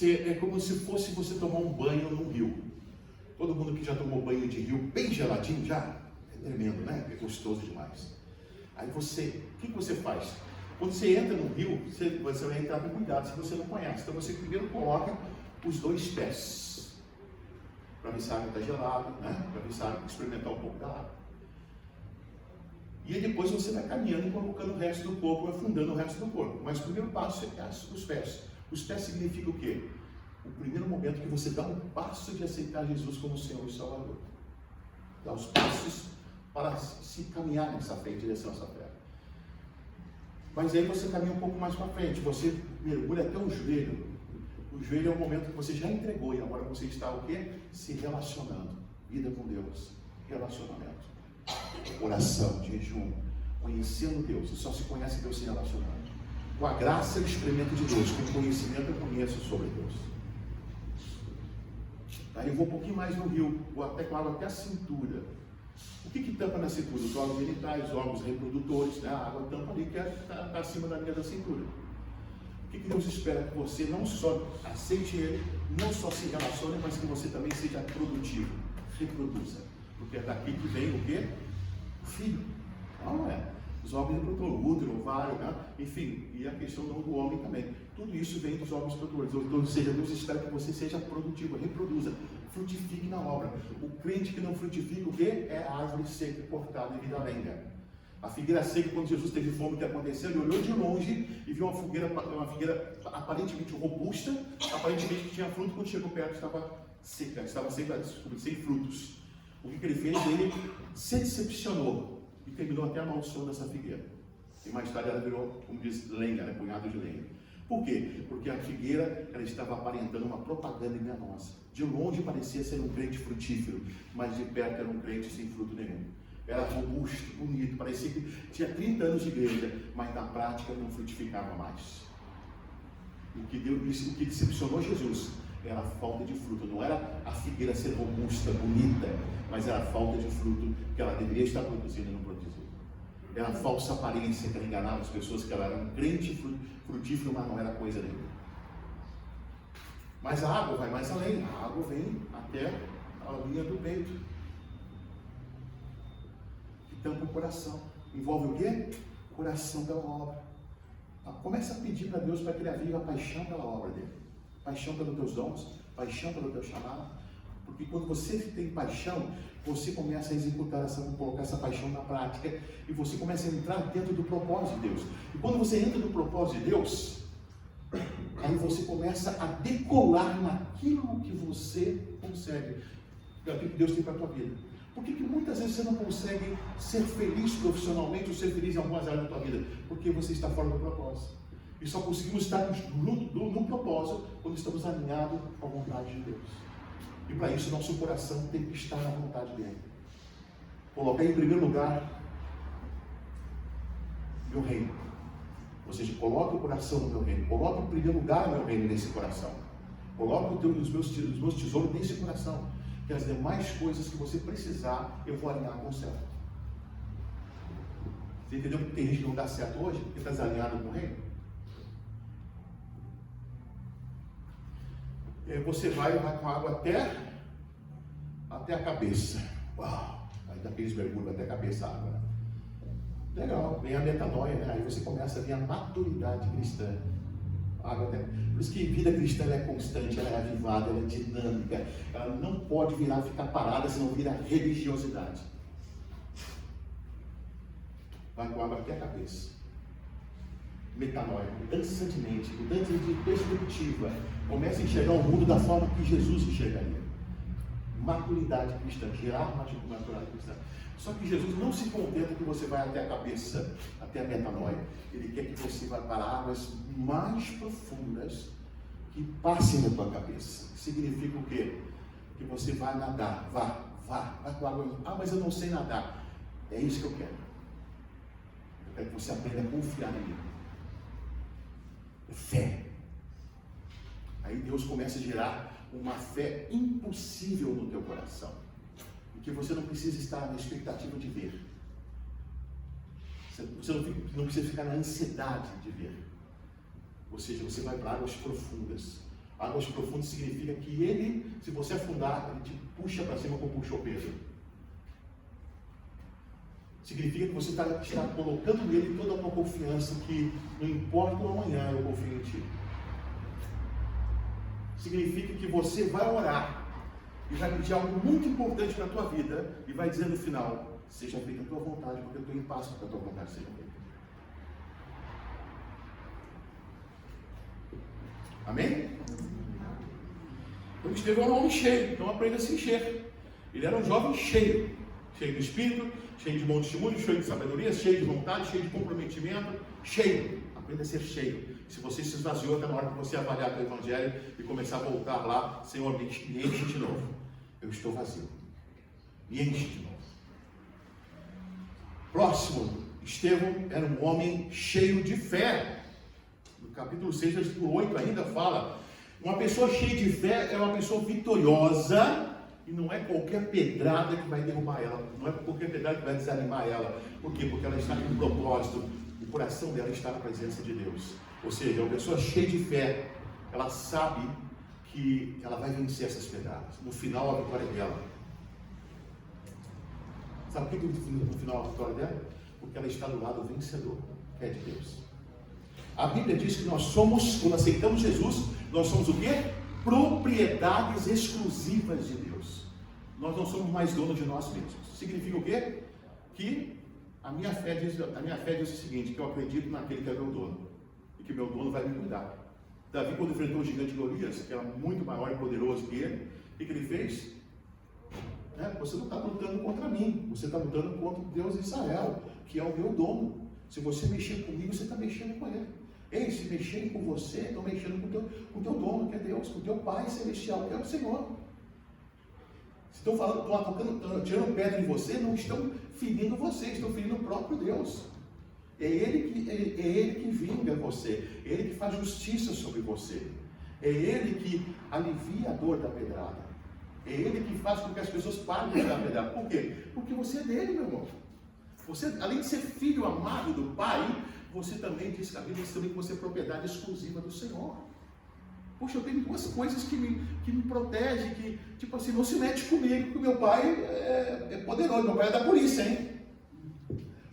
É como se fosse você tomar um banho num rio. Todo mundo que já tomou banho de rio bem geladinho já, é tremendo, né? É gostoso demais. Aí o que você faz? Quando você entra no rio, você vai entrar com cuidado se você não conhece. Então você primeiro coloca os 2 pés, para ver se a água está gelada, né? Para ver se a água, experimentar um pouco da água. E aí depois você vai caminhando e colocando o resto do corpo, afundando o resto do corpo. Mas o primeiro passo é os pés. Os pés significa o quê? O primeiro momento que você dá um passo de aceitar Jesus como Senhor e Salvador. Dá os passos para se caminhar nessa fé, em direção a essa fé. Mas aí você caminha um pouco mais para frente, você mergulha até o joelho. O joelho é o momento que você já entregou e agora você está o quê? Se relacionando. Vida com Deus. Relacionamento. Oração, jejum, conhecendo Deus. Você só se conhece Deus se relacionando. Com a graça eu experimento de Deus, com o conhecimento eu conheço sobre Deus. Aí eu vou um pouquinho mais no rio, vou até com água até a cintura. O que tampa na cintura? Os órgãos genitais, os órgãos reprodutores, né? A água tampa ali que está acima da linha da cintura. O que Deus espera que você não só aceite Ele, não só se relacione, mas que você também seja produtivo, reproduza. Porque é daqui que vem o quê? O filho. Não é? Os órgãos reprodutores, o útero, o ovário, né? Enfim, e a questão do homem também. Tudo isso vem dos órgãos reprodutores. Ou seja, Deus espera que você seja produtivo, reproduza, frutifique na obra. O crente que não frutifica, o quê? É a árvore seca, cortada e vida lenga. A figueira seca, quando Jesus teve fome, o que aconteceu? Ele olhou de longe e viu uma figueira aparentemente robusta, aparentemente que tinha fruto, quando chegou perto estava seca, sem frutos. O que ele fez? Ele se decepcionou e terminou até amaldiçoando essa figueira. E mais tarde ela virou, como diz, lenha, né? Punhado de lenha. Por quê? Porque a figueira ela estava aparentando uma propaganda enganosa. De longe parecia ser um crente frutífero, mas de perto era um crente sem fruto nenhum. Era robusto, bonito, parecia que tinha 30 anos de igreja, mas na prática não frutificava mais. O que decepcionou Jesus era a falta de fruto. Não era a figueira ser robusta, bonita, mas era a falta de fruto que ela deveria estar produzindo e não produziu. Era a falsa aparência que ela enganava as pessoas, que ela era um crente frutífero, mas não era coisa nenhuma. Mas a água vai mais além. A água vem até a linha do peito, que tampa o coração. Envolve o quê? Coração pela obra. Começa a pedir para Deus para que Ele avive a paixão pela obra dele, paixão pelos teus dons, paixão pelo teu chamado. Porque quando você tem paixão, você começa a executar colocar essa paixão na prática, e você começa a entrar dentro do propósito de Deus. E quando você entra no propósito de Deus, aí você começa a decolar naquilo que você consegue, aquilo que Deus tem para a tua vida. Por que muitas vezes você não consegue ser feliz profissionalmente ou ser feliz em algumas áreas da tua vida? Porque você está fora do propósito. E só conseguimos estar no propósito quando estamos alinhados com a vontade de Deus. E para isso nosso coração tem que estar na vontade dele. Colocar em primeiro lugar meu reino. Ou seja, coloque o coração no meu reino. Coloque em primeiro lugar o meu reino nesse coração. Coloque os meus tesouros nesse coração. Que as demais coisas que você precisar, eu vou alinhar com o certo. Você entendeu que tem gente que não dá certo hoje? Porque está desalinhado com o reino? E aí você vai com a água até a cabeça. Uau! Aí dá aqueles mergulhos até a cabeça a água. Né? Legal, vem a metanoia, né? Aí você começa a ver a maturidade cristã. Por isso que vida cristã ela é constante, ela é avivada, ela é dinâmica, ela não pode ficar parada, senão vira religiosidade. Vai com água até a cabeça. Metanoia, mudança de mente, mudança de perspectiva. Começa a enxergar o mundo da forma que Jesus enxergaria. Maturidade cristã, gerar maturidade cristã. Só que Jesus não se contenta que você vai até a cabeça, até a metanoia. Ele quer que você vá para águas mais profundas que passem na tua cabeça. Significa o quê? Que você vai nadar, vai com a água. Ah, mas eu não sei nadar. É isso que eu quero. Eu quero que você aprenda a confiar em mim. Fé. Aí Deus começa a gerar uma fé impossível no teu coração. Que você não precisa estar na expectativa de ver. Você não precisa ficar na ansiedade de ver. Ou seja, você vai para águas profundas. Águas profundas significa que ele, se você afundar, ele te puxa para cima como puxou Pedro. Significa que você está colocando nele toda a tua confiança, que não importa o amanhã, eu confio em ti. Significa que você vai orar e vai pedir algo muito importante na tua vida e vai dizer no final: seja feita a tua vontade, porque eu estou em paz para que a tua vontade seja feita. Amém? Então Estevão era um homem cheio, então aprenda a se encher. Ele era um jovem cheio do Espírito, cheio de bom testemunho, cheio de sabedoria, cheio de vontade, cheio de comprometimento, cheio. Aprenda a ser cheio. Se você se esvaziou, está na hora de você avaliar o Evangelho e começar a voltar lá: Senhor, me enche de novo. Eu estou vazio. Me enche de novo. Próximo, Estevão era um homem cheio de fé. No capítulo 6, versículo 8 ainda fala: uma pessoa cheia de fé é uma pessoa vitoriosa, e não é qualquer pedrada que vai derrubar ela, não é qualquer pedrada que vai desanimar ela. Por quê? Porque ela está com um propósito, o coração dela está na presença de Deus. Ou seja, uma pessoa cheia de fé, ela sabe que ela vai vencer essas pedradas. No final, a vitória é dela. Sabe por que no final a vitória dela? Porque ela está do lado vencedor, que é de Deus. A Bíblia diz que nós somos, quando aceitamos Jesus, nós somos o quê? Propriedades exclusivas de Deus. Nós não somos mais donos de nós mesmos. Significa o quê? Que a minha fé diz o seguinte: que eu acredito naquele que é meu dono, e que meu dono vai me cuidar. Davi, quando enfrentou o gigante Golias, que era muito maior e poderoso que ele, o que ele fez? Você não está lutando contra mim, você está lutando contra o Deus de Israel, que é o meu dono. Se você mexer comigo, você está mexendo com ele. Ei, se mexerem com você, estão mexendo com o teu dono, que é Deus, com o teu Pai Celestial, que é o Senhor. Se estão estão tirando pedra de você, não estão ferindo você, estão ferindo o próprio Deus. É Ele que vinga você, é Ele que faz justiça sobre você. É Ele que alivia a dor da pedrada. É Ele que faz com que as pessoas parem de dar pedrada. Por quê? Porque você é dele, meu irmão. Você, além de ser filho amado do Pai, você também diz que a Bíblia diz também que você é propriedade exclusiva do Senhor. Poxa, eu tenho duas coisas que me protegem, que, tipo assim, não se mete comigo, porque meu pai é poderoso, meu pai é da polícia, hein?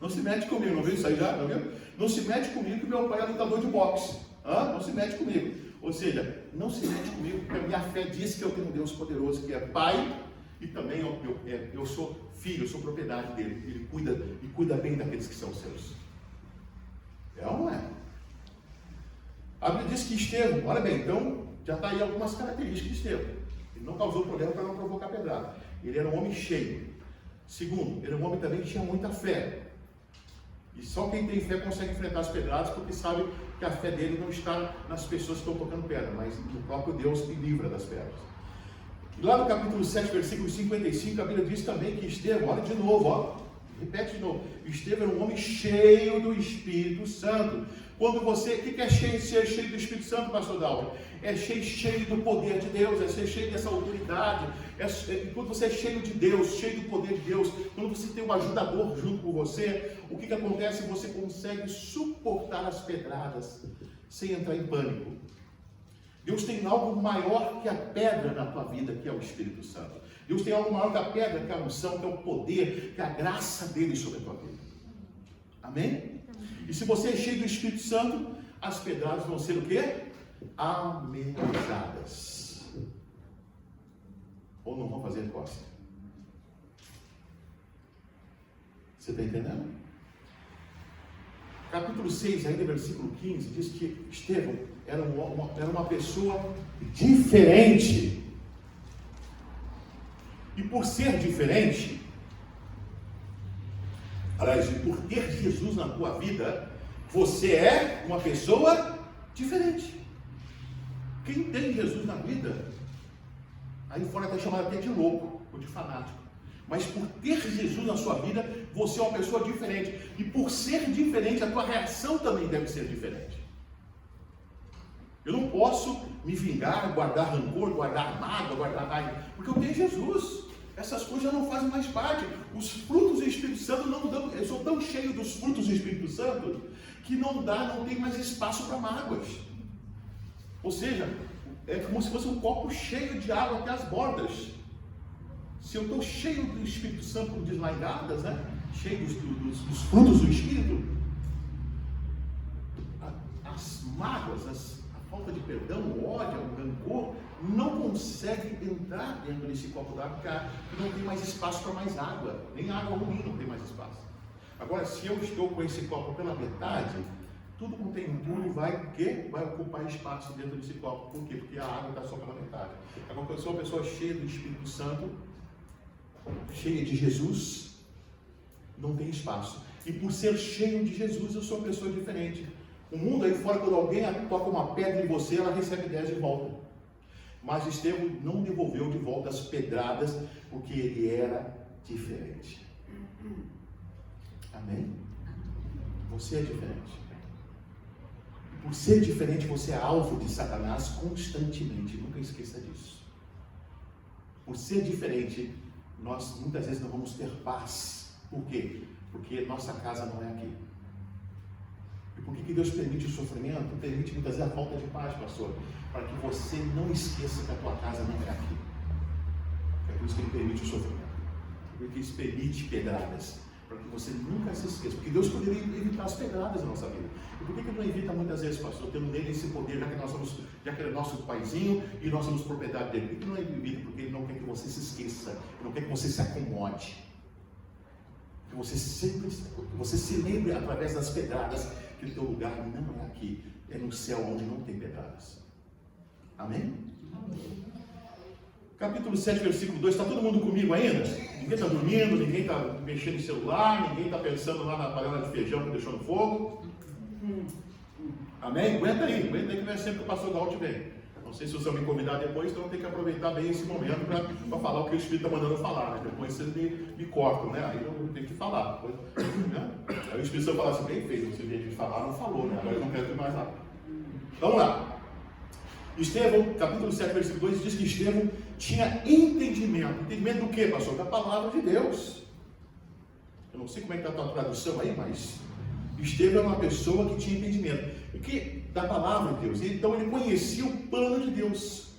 Não se mete comigo, não viu isso aí já? Não viu? Não se mete comigo, que meu pai é lutador de boxe. Não se mete comigo. Ou seja, não se mete comigo, porque a minha fé diz que eu tenho um Deus poderoso, que é Pai, e também eu sou filho, eu sou propriedade dele. Ele cuida bem daqueles que são seus. É ou não é? A Bíblia diz que Estevão, olha bem, então já está aí algumas características de Estevão. Ele não causou problema para não provocar pedrada. Ele era um homem cheio. Segundo, ele era um homem também que tinha muita fé. E só quem tem fé consegue enfrentar as pedradas, porque sabe que a fé dele não está nas pessoas que estão tocando pedra, mas no próprio Deus que livra das pedras. E lá no capítulo 7, versículo 55, a Bíblia diz também que Estevão, olha de novo, repete de novo, Estevão era um homem cheio do Espírito Santo. Quando você, o que é ser cheio do Espírito Santo, pastor Dalvin? É cheio do poder de Deus, é ser cheio dessa autoridade. Quando você é cheio de Deus, cheio do poder de Deus, quando você tem um ajudador junto com você, o que acontece? Você consegue suportar as pedradas sem entrar em pânico. Deus tem algo maior que a pedra na tua vida, que é o Espírito Santo. Deus tem algo maior que a pedra, que é a unção, que é o poder, que é a graça dele sobre a tua vida. Amém? E se você é cheio do Espírito Santo, as pedradas vão ser o quê? Amenizadas. Ou não vão fazer costa. Você está entendendo? Capítulo 6, ainda versículo 15, diz que Estevão era uma pessoa diferente. E por ser diferente, aliás, por ter Jesus na tua vida, você é uma pessoa diferente. Quem tem Jesus na vida, aí fora até chamado até de louco ou de fanático. Mas por ter Jesus na sua vida, você é uma pessoa diferente. E por ser diferente, a tua reação também deve ser diferente. Eu não posso me vingar, guardar rancor, guardar mágoa, guardar raiva, porque eu tenho Jesus. Essas coisas já não fazem mais parte. Os frutos do Espírito Santo não dão. Eu sou tão cheio dos frutos do Espírito Santo que não tem mais espaço para mágoas. Ou seja, é como se fosse um copo cheio de água até as bordas. Se eu estou cheio do Espírito Santo, como diz lá em Gálatas, né? Cheio dos frutos do Espírito, as mágoas, a falta de perdão, o ódio, o rancor, não consegue entrar dentro desse copo d'água, porque não tem mais espaço para mais água. Nem água ruim não tem mais espaço. Agora, se eu estou com esse copo pela metade, tudo contém entulho vai ocupar espaço dentro desse copo. Por quê? Porque a água está só pela metade. Agora, quando eu sou uma pessoa cheia do Espírito Santo, cheia de Jesus, não tem espaço. E por ser cheio de Jesus, eu sou uma pessoa diferente. O mundo aí fora, quando alguém toca uma pedra em você, ela recebe 10 de volta. Mas Estevão não devolveu de volta as pedradas, porque ele era diferente. Amém? Você é diferente. Por ser diferente, você é alvo de Satanás constantemente. Nunca esqueça disso. Por ser diferente, nós muitas vezes não vamos ter paz. Por quê? Porque nossa casa não é aqui. E por que Deus permite o sofrimento? Permite muitas vezes a falta de paz, pastor, para que você não esqueça que a tua casa não é aqui. É por isso que Ele permite o sofrimento. Porque Ele permite pedradas, para que você nunca se esqueça. Porque Deus poderia evitar as pedradas na nossa vida. E por que Ele não evita muitas vezes, pastor, tendo nele esse poder, já que ele é nosso paizinho e nós somos propriedade dele? Por que Ele não evita? Porque Ele não quer que você se esqueça, Ele não quer que você se acomode. Que você se lembre através das pedradas que o teu lugar não é aqui, é no céu onde não tem pedradas. Amém? Capítulo 7, versículo 2, está todo mundo comigo ainda? Ninguém está dormindo, ninguém está mexendo no celular, ninguém está pensando lá na panela de feijão que deixou no fogo. Amém? Aguenta aí que não é sempre que o pastor Dalton vem. Não sei se vocês vão me convidar depois, então eu tenho que aproveitar bem esse momento para falar o que o Espírito está mandando falar, né? Depois vocês me cortam, né? Aí eu tenho que falar. Depois, né? Aí o Espírito Santo fala assim, bem feito, você veio de falar, não falou, né? Agora eu não quero ter mais nada. Vamos lá. Estevão, capítulo 7, versículo 2, diz que Estevão tinha entendimento. Entendimento do que, pastor? Da palavra de Deus. Eu não sei como é que está a tua tradução aí, mas Estevão era uma pessoa que tinha entendimento da palavra de Deus. Então ele conhecia o plano de Deus.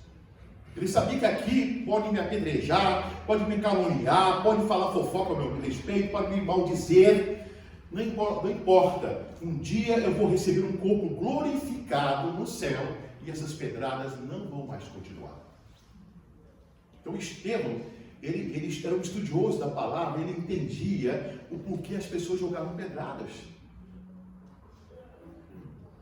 Ele sabia que aqui pode me apedrejar, pode me caluniar, pode falar fofoca ao meu respeito, pode me maldizer. Não importa. Um dia eu vou receber um corpo glorificado no céu e essas pedradas não vão mais continuar. Então Estevão, ele era um estudioso da palavra, ele entendia o porquê as pessoas jogavam pedradas.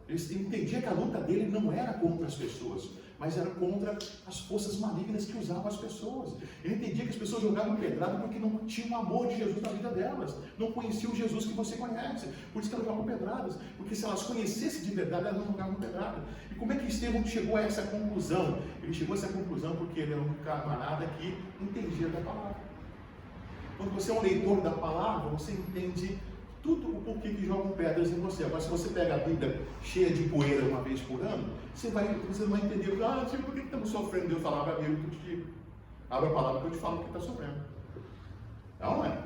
Ele entendia que a luta dele não era contra as pessoas, mas era contra as forças malignas que usavam as pessoas. Ele entendia que as pessoas jogavam pedrada porque não tinham o amor de Jesus na vida delas, não conheciam o Jesus que você conhece, por isso que elas jogavam pedradas, porque se elas conhecessem de verdade, elas não jogavam pedrada. E como é que Estevão chegou a essa conclusão? Ele chegou a essa conclusão porque ele era um camarada que entendia da palavra. Quando você é um leitor da palavra, você entende tudo o porquê que jogam pedras em você. Agora, se você pega a Bíblia cheia de poeira uma vez por ano, você não vai entender, por que estamos sofrendo? Deus fala, abra a Bíblia que eu te abra a palavra que eu te falo o que está sofrendo. Não é?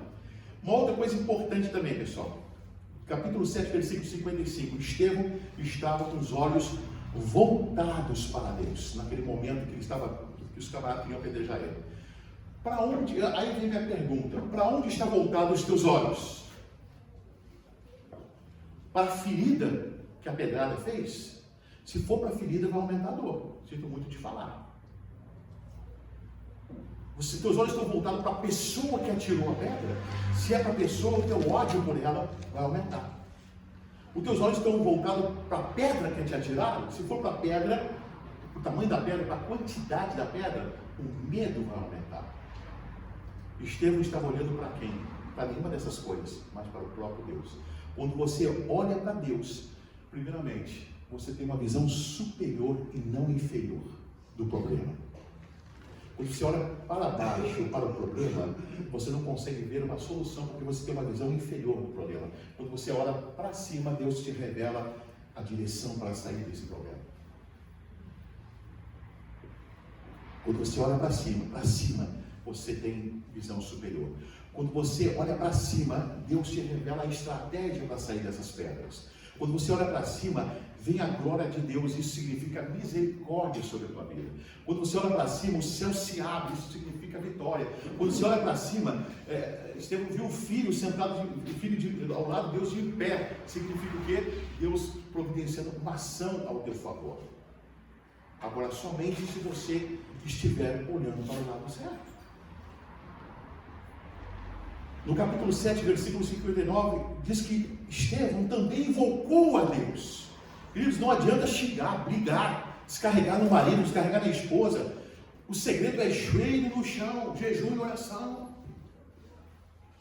Uma outra coisa importante também, pessoal. Capítulo 7, versículo 55. Estevão estava com os olhos voltados para Deus, naquele momento que os camaradas queriam apedrejar ele. Para onde, aí vem minha pergunta, para onde está voltado os teus olhos? Para a ferida que a pedrada fez? Se for para a ferida, vai aumentar a dor. Sinto muito te falar. Teus olhos estão voltados para a pessoa que atirou a pedra. Se é para a pessoa, o teu ódio por ela vai aumentar. Os teus olhos estão voltados para a pedra que te atiraram. Se for para a pedra, o tamanho da pedra, para a quantidade da pedra, o medo vai aumentar. Estevão estava olhando para quem? Para nenhuma dessas coisas, mas para o próprio Deus. Quando você olha para Deus, primeiramente, você tem uma visão superior e não inferior do problema. Quando você olha para baixo, para o problema, você não consegue ver uma solução, porque você tem uma visão inferior do problema. Quando você olha para cima, Deus te revela a direção para sair desse problema. Quando você olha para cima, você tem visão superior. Quando você olha para cima, Deus te revela a estratégia para sair dessas pedras. Quando você olha para cima, vem a glória de Deus, isso significa misericórdia sobre a tua vida. Quando você olha para cima, o céu se abre, isso significa vitória. Quando você olha para cima, Estevão viu o filho sentado, ao lado de Deus de pé, significa o quê? Deus providenciando uma ação ao teu favor. Agora, somente se você estiver olhando para o lado certo. No capítulo 7, versículo 59, diz que Estevão também invocou a Deus. Queridos, não adianta xingar, brigar, descarregar no marido, descarregar na esposa. O segredo é joelho no chão, jejum e oração.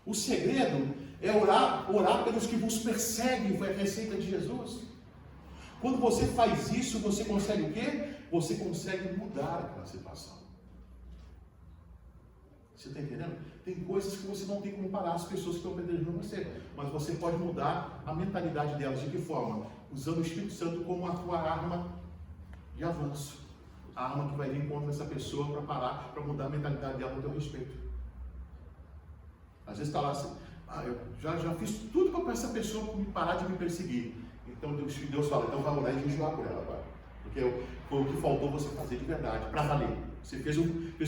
O segredo é orar pelos que vos perseguem, foi a receita de Jesus. Quando você faz isso, você consegue o quê? Você consegue mudar aquela situação. Você está entendendo? Tem coisas que você não tem como parar as pessoas que estão apedrejando você, mas você pode mudar a mentalidade delas. De que forma? Usando o Espírito Santo como a tua arma de avanço. A arma que vai vir contra essa pessoa para parar, para mudar a mentalidade dela no teu respeito. Às vezes está lá assim, eu já fiz tudo para essa pessoa parar de me perseguir. Então Deus fala, então vai orar e jejuar por ela agora. Porque foi o que faltou você fazer de verdade, para valer. Você fez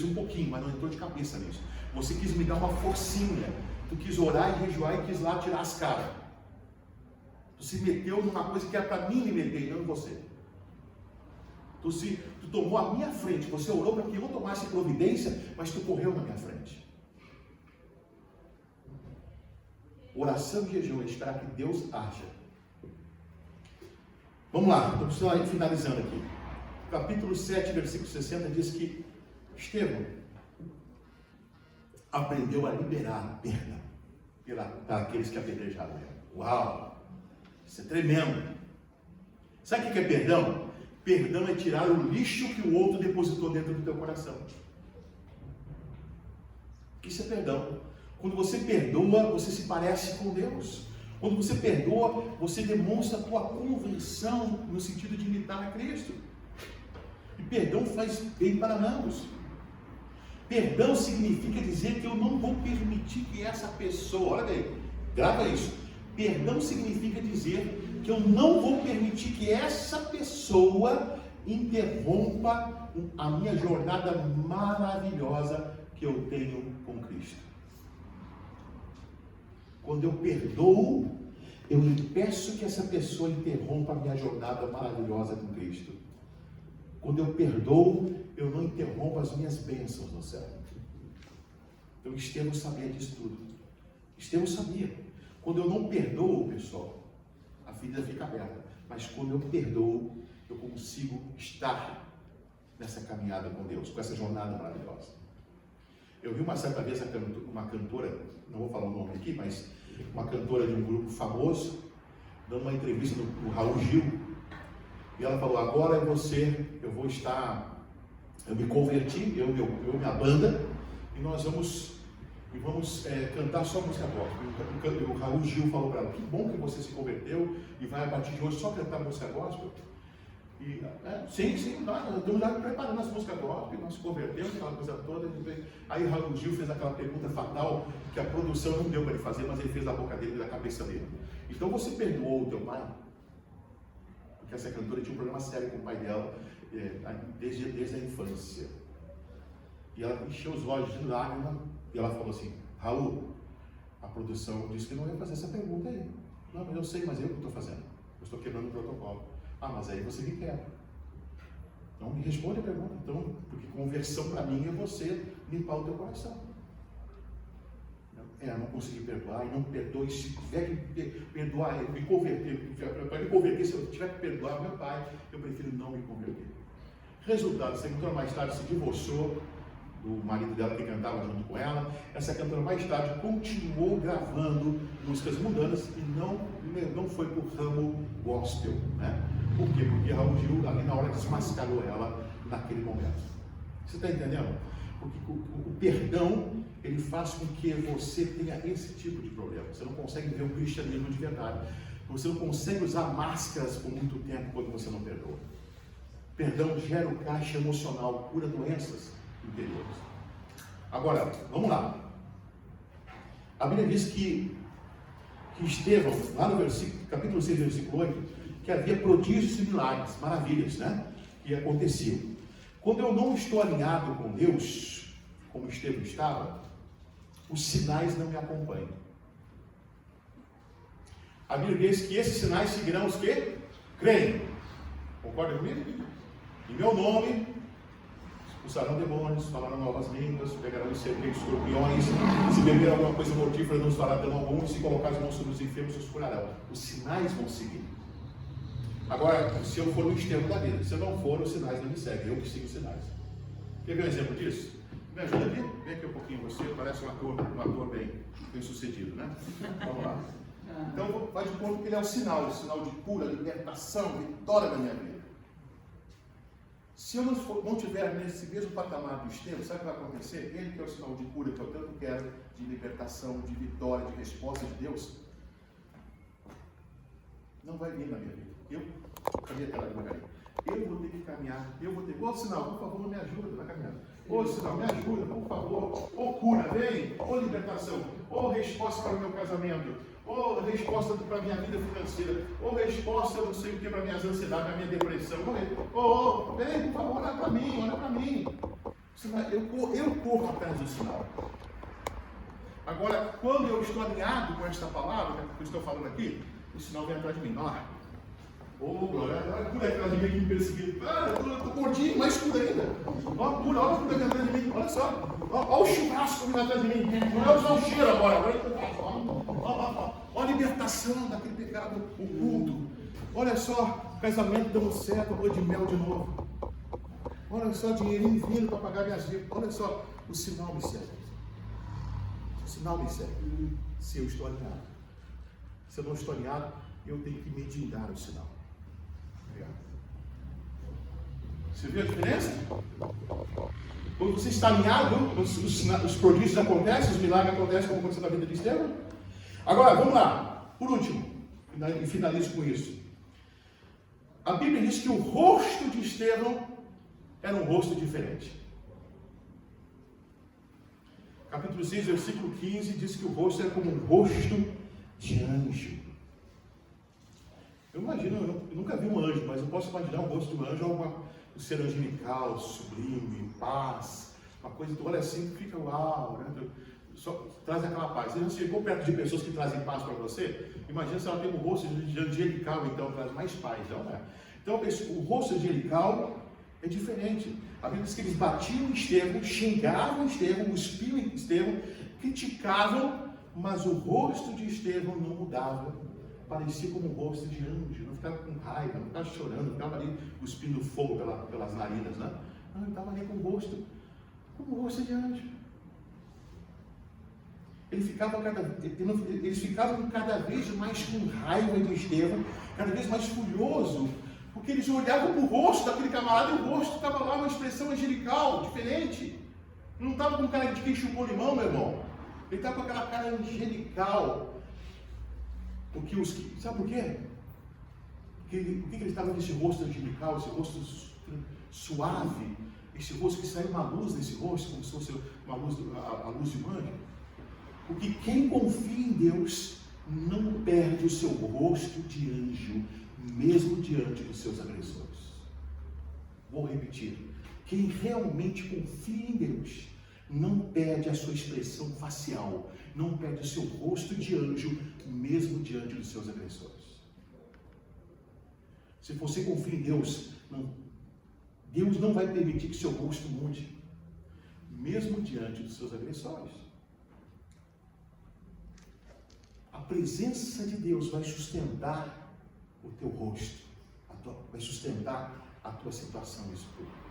um pouquinho, mas não entrou de cabeça nisso. Você quis me dar uma forcinha. Tu quis orar e jejuar e quis lá tirar as caras. Tu se meteu numa coisa que era para mim me meter e não você. Tu tomou a minha frente. Você orou para que eu tomasse providência, mas tu correu na minha frente. Oração e jejum é esperar que Deus haja. Vamos lá, estamos finalizando aqui. Capítulo 7, versículo 60 diz que Estevão aprendeu a liberar perdão para aqueles que apedrejaram ele. Uau! Isso é tremendo. Sabe o que é perdão? Perdão é tirar o lixo que o outro depositou dentro do teu coração. Isso é perdão. Quando você perdoa, você se parece com Deus. Quando você perdoa, você demonstra a tua conversão no sentido de imitar a Cristo. E perdão faz bem para ambos. Perdão significa dizer que eu não vou permitir que essa pessoa, olha bem, grava isso. Perdão significa dizer que eu não vou permitir que essa pessoa interrompa a minha jornada maravilhosa que eu tenho com Cristo. Quando eu perdoo, eu impeço que essa pessoa interrompa a minha jornada maravilhosa com Cristo. Quando eu perdoo, eu não interrompo as minhas bênçãos no céu. Então Estevão sabia disso tudo. Estevão sabia. Quando eu não perdoo, pessoal, a vida fica aberta. Mas quando eu perdoo, eu consigo estar nessa caminhada com Deus, com essa jornada maravilhosa. Eu vi uma certa vez uma cantora, não vou falar o nome aqui, mas uma cantora de um grupo famoso, dando uma entrevista no Raul Gil, e ela falou: agora eu me converti, eu minha banda, e nós vamos cantar só música gospel. O Raul Gil falou para ela: que bom que você se converteu e vai a partir de hoje só cantar música gospel. E, sim, nós estamos já preparando as músicas gospel, nós se convertemos, aquela coisa toda. Aí o Raul Gil fez aquela pergunta fatal que a produção não deu para ele fazer, mas ele fez da boca dele e da cabeça dele. Então você perdoou o teu pai? Porque essa cantora tinha um problema sério com o pai dela desde a infância. E ela encheu os olhos de lágrima e ela falou assim: Raul, a produção disse que não ia fazer essa pergunta aí. Não, mas eu sei, mas eu que estou fazendo. Eu estou quebrando o protocolo. Ah, mas aí você me quebra. Então me responde a pergunta. Então, porque conversão para mim é você limpar o teu coração. Não consegui perdoar, e não perdoe. Se tiver que perdoar, me converter, para me converter, se eu tiver que perdoar meu pai, eu prefiro não me converter. Resultado, essa cantora mais tarde se divorciou do marido dela que cantava junto com ela. Essa cantora mais tarde continuou gravando músicas mundanas e não foi para o ramo gospel, né? Por quê? Porque Raul Gil ali na hora desmascarou ela naquele momento. Você está entendendo? Porque o perdão, ele faz com que você tenha esse tipo de problema. Você não consegue ver o cristianismo de verdade. Você não consegue usar máscaras por muito tempo quando você não perdoa. Perdão gera o caixa emocional, cura doenças interiores. Agora, vamos lá. A Bíblia diz que Estevão, lá no capítulo 6, versículo 8, que havia prodígios e milagres, maravilhas, né? Que aconteciam. Quando eu não estou alinhado com Deus, como Estevão estava, os sinais não me acompanham. A Bíblia diz que esses sinais seguirão os que creem. Concorda comigo? Em meu nome, expulsarão demônios, falarão novas línguas, pegarão os serpentes, escorpiões, se beber alguma coisa mortífera, não os fará dano algum, e se colocar as mãos sobre os enfermos, os curarão. Os sinais vão seguir. Agora, se eu for o Estevão da vida, se eu não for, os sinais não me seguem, eu que sigo os sinais. Quer ver um exemplo disso? Me ajuda aqui? Vem aqui um pouquinho você, parece um ator bem sucedido, né? Vamos lá. Então, vai de conta que ele é um sinal de cura, libertação, vitória da minha vida. Se eu não estiver nesse mesmo patamar do Estevão, sabe o que vai acontecer? Ele que é o sinal de cura que eu tanto quero, de libertação, de vitória, de resposta de Deus, não vai vir na minha vida. Cadê aquela devagarinho? Eu vou ter que caminhar, ô sinal, por favor, me ajuda na caminhada. Ô sinal, me ajuda, por favor. Ô cura, vem, ô libertação, ô resposta para o meu casamento, ô resposta para a minha vida financeira, ô resposta, não sei o que, para minhas ansiedades, para a minha depressão. Vem, por favor, olha para mim. Eu corro atrás do sinal. Agora, quando eu estou alinhado com esta palavra, que eu estou falando aqui, o sinal vem atrás de mim. Glória, cura atrás de mim aqui me perseguindo. Eu estou gordinho, mais cura ainda. Olha a cura atrás de mim, olha só. Olha o churrasco que vem atrás de mim. Olha só o cheiro agora. Olha a libertação daquele pecado oculto. Olha só, casamento dando certo, lua de mel de novo. Olha só, dinheirinho vindo para pagar minhas dívidas. Olha só, o sinal me segue. O sinal me segue. Se eu estou alinhado. Se eu não estou alinhado, eu tenho que mediar o sinal. Obrigado. Você viu a diferença? Quando você está alinhado, os prodígios acontecem, os milagres acontecem, como aconteceu na vida de Estevão. Agora, vamos lá. Por último, e finalizo com isso. A Bíblia diz que o rosto de Estevão era um rosto diferente. Capítulo 6, versículo 15, diz que o rosto era como um rosto de anjo. Eu imagino, eu nunca vi um anjo, mas eu posso imaginar o rosto de um anjo, um ser angelical, sublime, paz, uma coisa que tu olha assim e fica uau, né? Só traz aquela paz. Você já chegou perto de pessoas que trazem paz para você? Imagina se ela tem um rosto de angelical, então traz mais paz, não é? Então o rosto angelical é diferente. A Bíblia diz que eles batiam em Estevão, xingavam Estevão, cuspiam em Estevão, criticavam, mas o rosto de Estevão não mudava. Parecia como um rosto de anjo, não ficava com raiva, não ficava chorando, não ficava ali cuspindo fogo pelas narinas, né? Não, ele estava ali com o rosto, como um rosto de anjo. Eles ficavam cada vez mais com raiva de Estevão, cada vez mais furioso, porque eles olhavam para o rosto daquele camarada e o rosto estava lá, uma expressão angelical, diferente. Não estava com cara de quem chupou limão, meu irmão. Ele estava com aquela cara angelical. Sabe por quê? Por que ele estava nesse rosto angelical, esse rosto suave, esse rosto que saiu uma luz desse rosto, como se fosse uma luz, a luz de um anjo? Porque quem confia em Deus não perde o seu rosto de anjo, mesmo diante dos seus agressores. Vou repetir. Quem realmente confia em Deus não perde a sua expressão facial, não perde o seu rosto de anjo, mesmo diante dos seus agressores. Se você confia em Deus, Deus não vai permitir que seu rosto mude, mesmo diante dos seus agressores. A presença de Deus vai sustentar o teu rosto, vai sustentar a tua situação espiritual.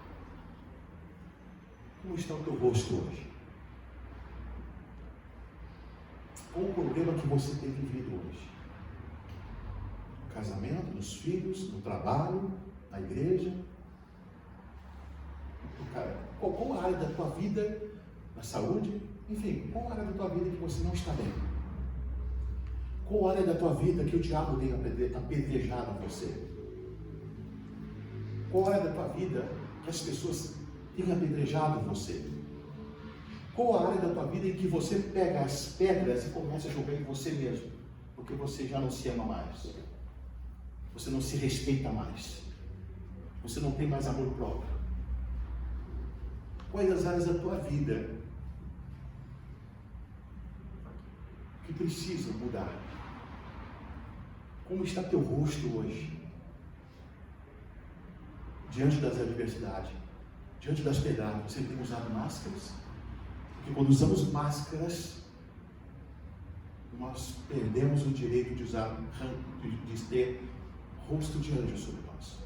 Como está o teu rosto hoje? Qual o problema que você tem vivido hoje? No casamento, nos filhos, no trabalho, na igreja? Qual a área da tua vida, na saúde? Enfim, qual a área da tua vida que você não está bem? Qual a área da tua vida que o diabo tem apedrejado você? Qual a área da tua vida que as pessoas têm apedrejado você? Qual a área da tua vida em que você pega as pedras e começa a jogar em você mesmo? Porque você já não se ama mais. Você não se respeita mais. Você não tem mais amor próprio. Quais as áreas da tua vida que precisam mudar? Como está teu rosto hoje? Diante das adversidades, diante das pedradas, você tem usado máscaras? Porque quando usamos máscaras, nós perdemos o direito de ter rosto de anjo sobre nós.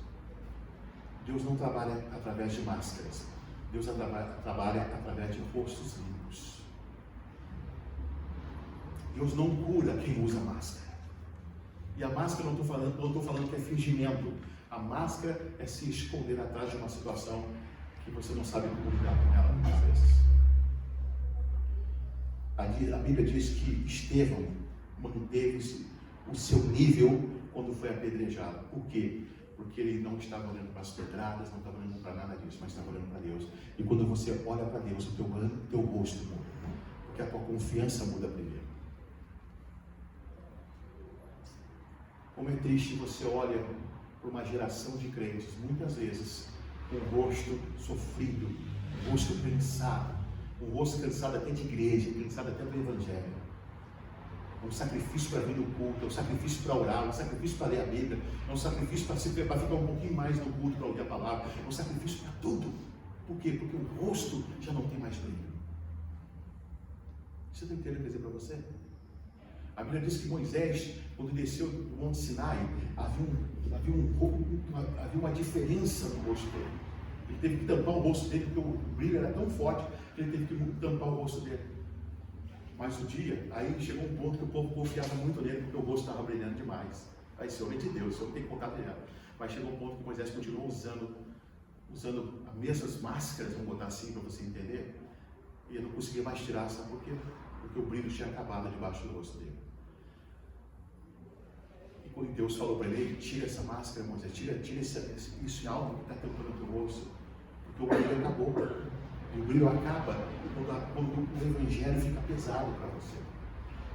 Deus não trabalha através de máscaras. Deus trabalha através de rostos limpos. Deus não cura quem usa máscara. E a máscara, não estou falando que é fingimento. A máscara é se esconder atrás de uma situação que você não sabe como lidar com ela muitas vezes. A Bíblia diz que Estevão manteve o seu nível quando foi apedrejado. Por quê? Porque ele não estava olhando para as pedradas, não estava olhando para nada disso, mas estava olhando para Deus. E quando você olha para Deus, o teu rosto muda. Porque a tua confiança muda primeiro. Como é triste você olha para uma geração de crentes, muitas vezes, com o rosto sofrido, um rosto cansado, um rosto cansado até de igreja, cansado até do evangelho. É um sacrifício para vir no culto, é um sacrifício para orar, é um sacrifício para ler a Bíblia, é um sacrifício para ficar um pouquinho mais no culto para ouvir a palavra, é um sacrifício para tudo. Por quê? Porque o rosto já não tem mais brilho. Você está entendendo o que eu dizer para você? A Bíblia diz que Moisés, quando desceu do Monte Sinai, havia uma diferença no rosto dele. Ele teve que tampar o rosto dele, porque o brilho era tão forte que ele teve que tampar o rosto dele. Mas um dia, aí chegou um ponto que o povo confiava muito nele, porque o rosto estava brilhando demais. Aí esse homem é de Deus, esse homem tem que contar para ele. Mas chegou um ponto que Moisés continuou usando as mesmas máscaras, vamos botar assim para você entender, e ele não conseguia mais tirar, sabe por quê? Porque o brilho tinha acabado debaixo do rosto dele. E quando Deus falou para ele, tira essa máscara, Moisés, tira isso em algo que está tampando o teu rosto, porque porque o brilho acabou. E o brilho acaba quando o Evangelho fica pesado para você.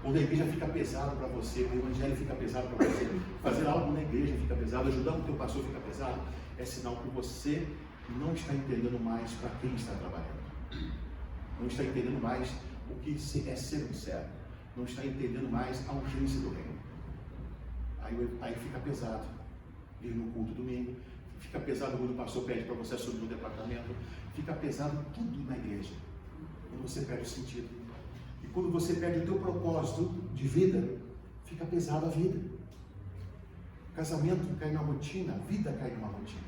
Quando a igreja fica pesado para você, o Evangelho fica pesado para você, fazer algo na igreja fica pesado, ajudar o teu pastor fica pesado, é sinal que você não está entendendo mais para quem está trabalhando. Não está entendendo mais o que é ser um servo. Não está entendendo mais a urgência do reino. Aí fica pesado. Vir no culto domingo, fica pesado quando o pastor pede para você subir no departamento, fica pesado tudo na igreja. Quando você perde o sentido. E quando você perde o teu propósito de vida, fica pesado a vida. Casamento cai na rotina, a vida cai numa rotina.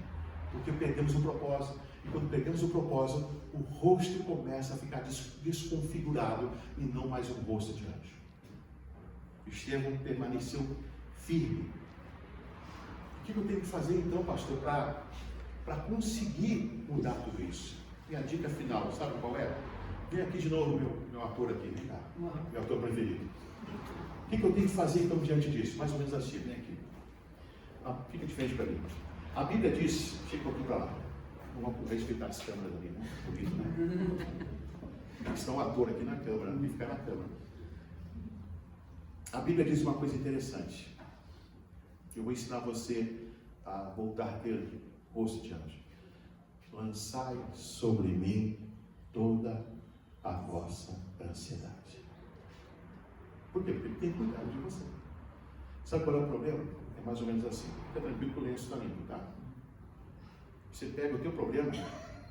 Porque perdemos o propósito. E quando perdemos o propósito, o rosto começa a ficar desconfigurado e não mais um rosto de anjo. Estevão permaneceu firme. O que eu tenho que fazer então, pastor, para conseguir mudar tudo isso? Minha dica final, sabe qual é? Vem aqui de novo, meu ator aqui, vem cá, meu ator preferido. O que eu tenho que fazer então diante disso? Mais ou menos assim, vem aqui. Fica de frente para mim. A Bíblia diz, chega um pouquinho para lá. Vamos respeitar as câmeras ali, né? Bonito, né? Está um ator aqui na câmera, não tem que ficar na câmera. A Bíblia diz uma coisa interessante. Eu vou ensinar você a voltar a ter rosto de anjo. Lançai sobre mim toda a vossa ansiedade. Por quê? Porque ele tem cuidado de você. Sabe qual é o problema? É mais ou menos assim. Fica tranquilo que o lenço está limpo, tá? Você pega o teu problema,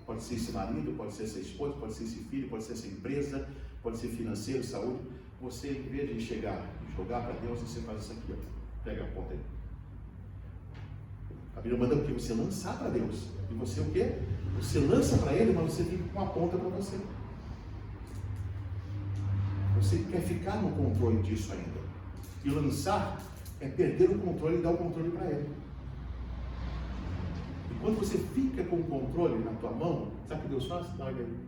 pode ser esse marido, pode ser essa esposa, pode ser esse filho, pode ser essa empresa, pode ser financeiro, saúde. Você, em vez de chegar e jogar para Deus, você faz isso aqui, ó. Pega a ponta aí. A Bíblia manda o quê? Você lançar para Deus. E você o quê? Você lança para Ele, mas você fica com a ponta para você. Você quer ficar no controle disso ainda. E lançar é perder o controle e dar o controle para Ele. E quando você fica com o controle na tua mão, sabe o que Deus faz? Larga ele.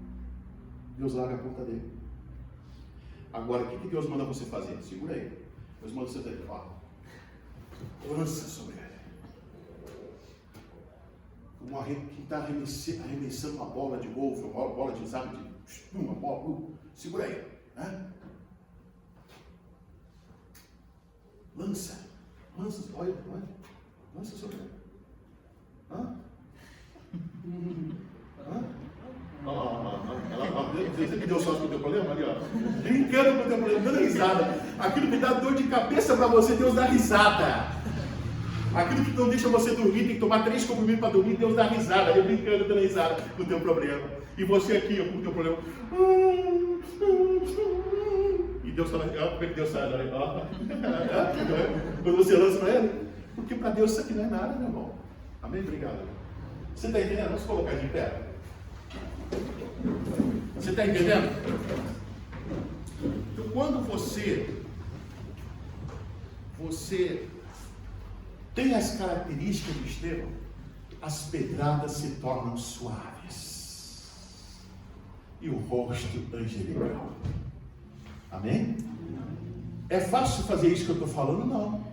Deus larga a ponta dele. Agora, o que Deus manda você fazer? Segura ele. Deus manda você fazer, ó. Lança sobre ele. Como quem está arremessando uma bola de golfe, uma bola de sabe, uma bola, segura ele. Né? Lança, olha, lança sobre ele. Você que deu sorte com o teu problema ali, ó. Brincando com o teu problema, dando risada. Aquilo que dá dor de cabeça para você, Deus dá risada. Aquilo que não deixa você dormir, tem que tomar 3 comprimidos para dormir, Deus dá risada. Ele brincando, dando risada com o teu problema. E você aqui, ó, com o teu problema. E Deus fala, ó, como é que Deus sai? Quando você lança para Ele. Porque para Deus isso aqui não é nada, meu irmão. Amém? Obrigado. Você está entendendo? Vamos colocar de pé. Você está entendendo? Então, quando você tem as características de Estevão, as pedradas se tornam suaves e o rosto angelical. Amém? É fácil fazer isso que eu estou falando? Não.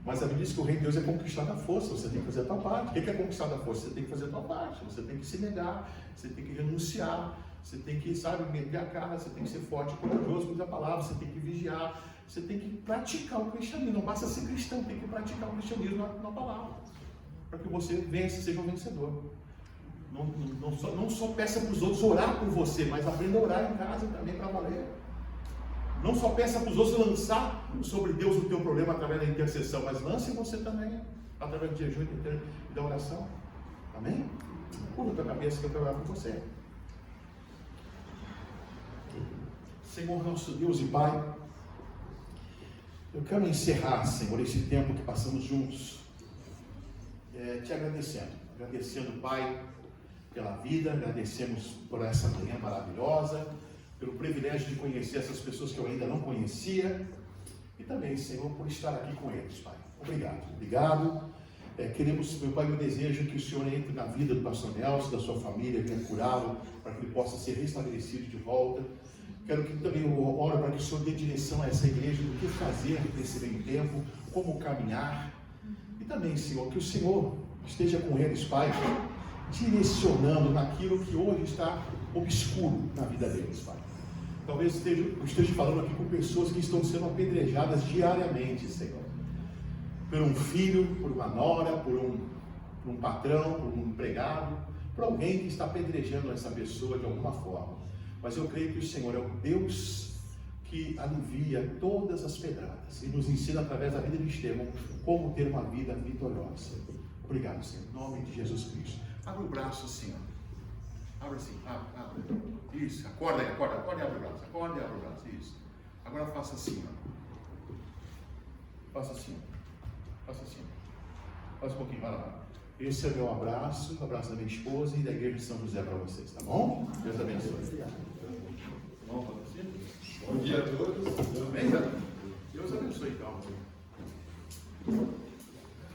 Mas a Bíblia diz que o reino de Deus é conquistar a força, você tem que fazer a tua parte. O que é conquistar a força? Você tem que fazer a tua parte, você tem que se negar, você tem que renunciar, você tem que, meter a cara, você tem que ser forte e corajoso com a palavra, você tem que vigiar, você tem que praticar o cristianismo. Não basta ser cristão, tem que praticar o cristianismo na palavra, para que você vença, seja um vencedor. Não só peça para os outros orar por você, mas aprenda a orar em casa também para valer. Não só peça para os outros lançar sobre Deus o teu problema através da intercessão, mas lance você também, através do jejum e da oração. Amém? Curva a tua cabeça que eu quero orar por você. Senhor nosso Deus e Pai, eu quero encerrar, Senhor, esse tempo que passamos juntos, te agradecendo, Pai, pela vida, agradecemos por essa manhã maravilhosa, pelo privilégio de conhecer essas pessoas que eu ainda não conhecia, e também, Senhor, por estar aqui com eles, Pai. Obrigado. Queremos, meu Pai, meu desejo é que o Senhor entre na vida do pastor Nelson, da sua família, venha curá-lo, para que ele possa ser restabelecido de volta. Quero que também eu ore para que o Senhor dê direção a essa igreja do que fazer nesse meio tempo, como caminhar. E também, Senhor, que o Senhor esteja com eles, Pai, direcionando naquilo que hoje está obscuro na vida deles, Pai. Talvez esteja falando aqui com pessoas que estão sendo apedrejadas diariamente, Senhor. Por um filho, por uma nora, por um patrão, por um empregado, por alguém que está apedrejando essa pessoa de alguma forma. Mas eu creio que o Senhor é o Deus que alivia todas as pedradas e nos ensina através da vida de Estevão como ter uma vida vitoriosa. Obrigado, Senhor. Em nome de Jesus Cristo. Abre o braço assim, ó. Abre assim, abre. Isso, acorda aí, acorda e abre o braço. Acorda e abre o braço, isso. Agora faça assim, ó. Faça assim, ó. Faça assim. Faz um pouquinho, vai lá. Esse é o meu abraço, o abraço da minha esposa e da igreja de São José para vocês, tá bom? Deus abençoe. Vamos fazer assim? Bom dia a todos. Tudo bem, Deus abençoe, então.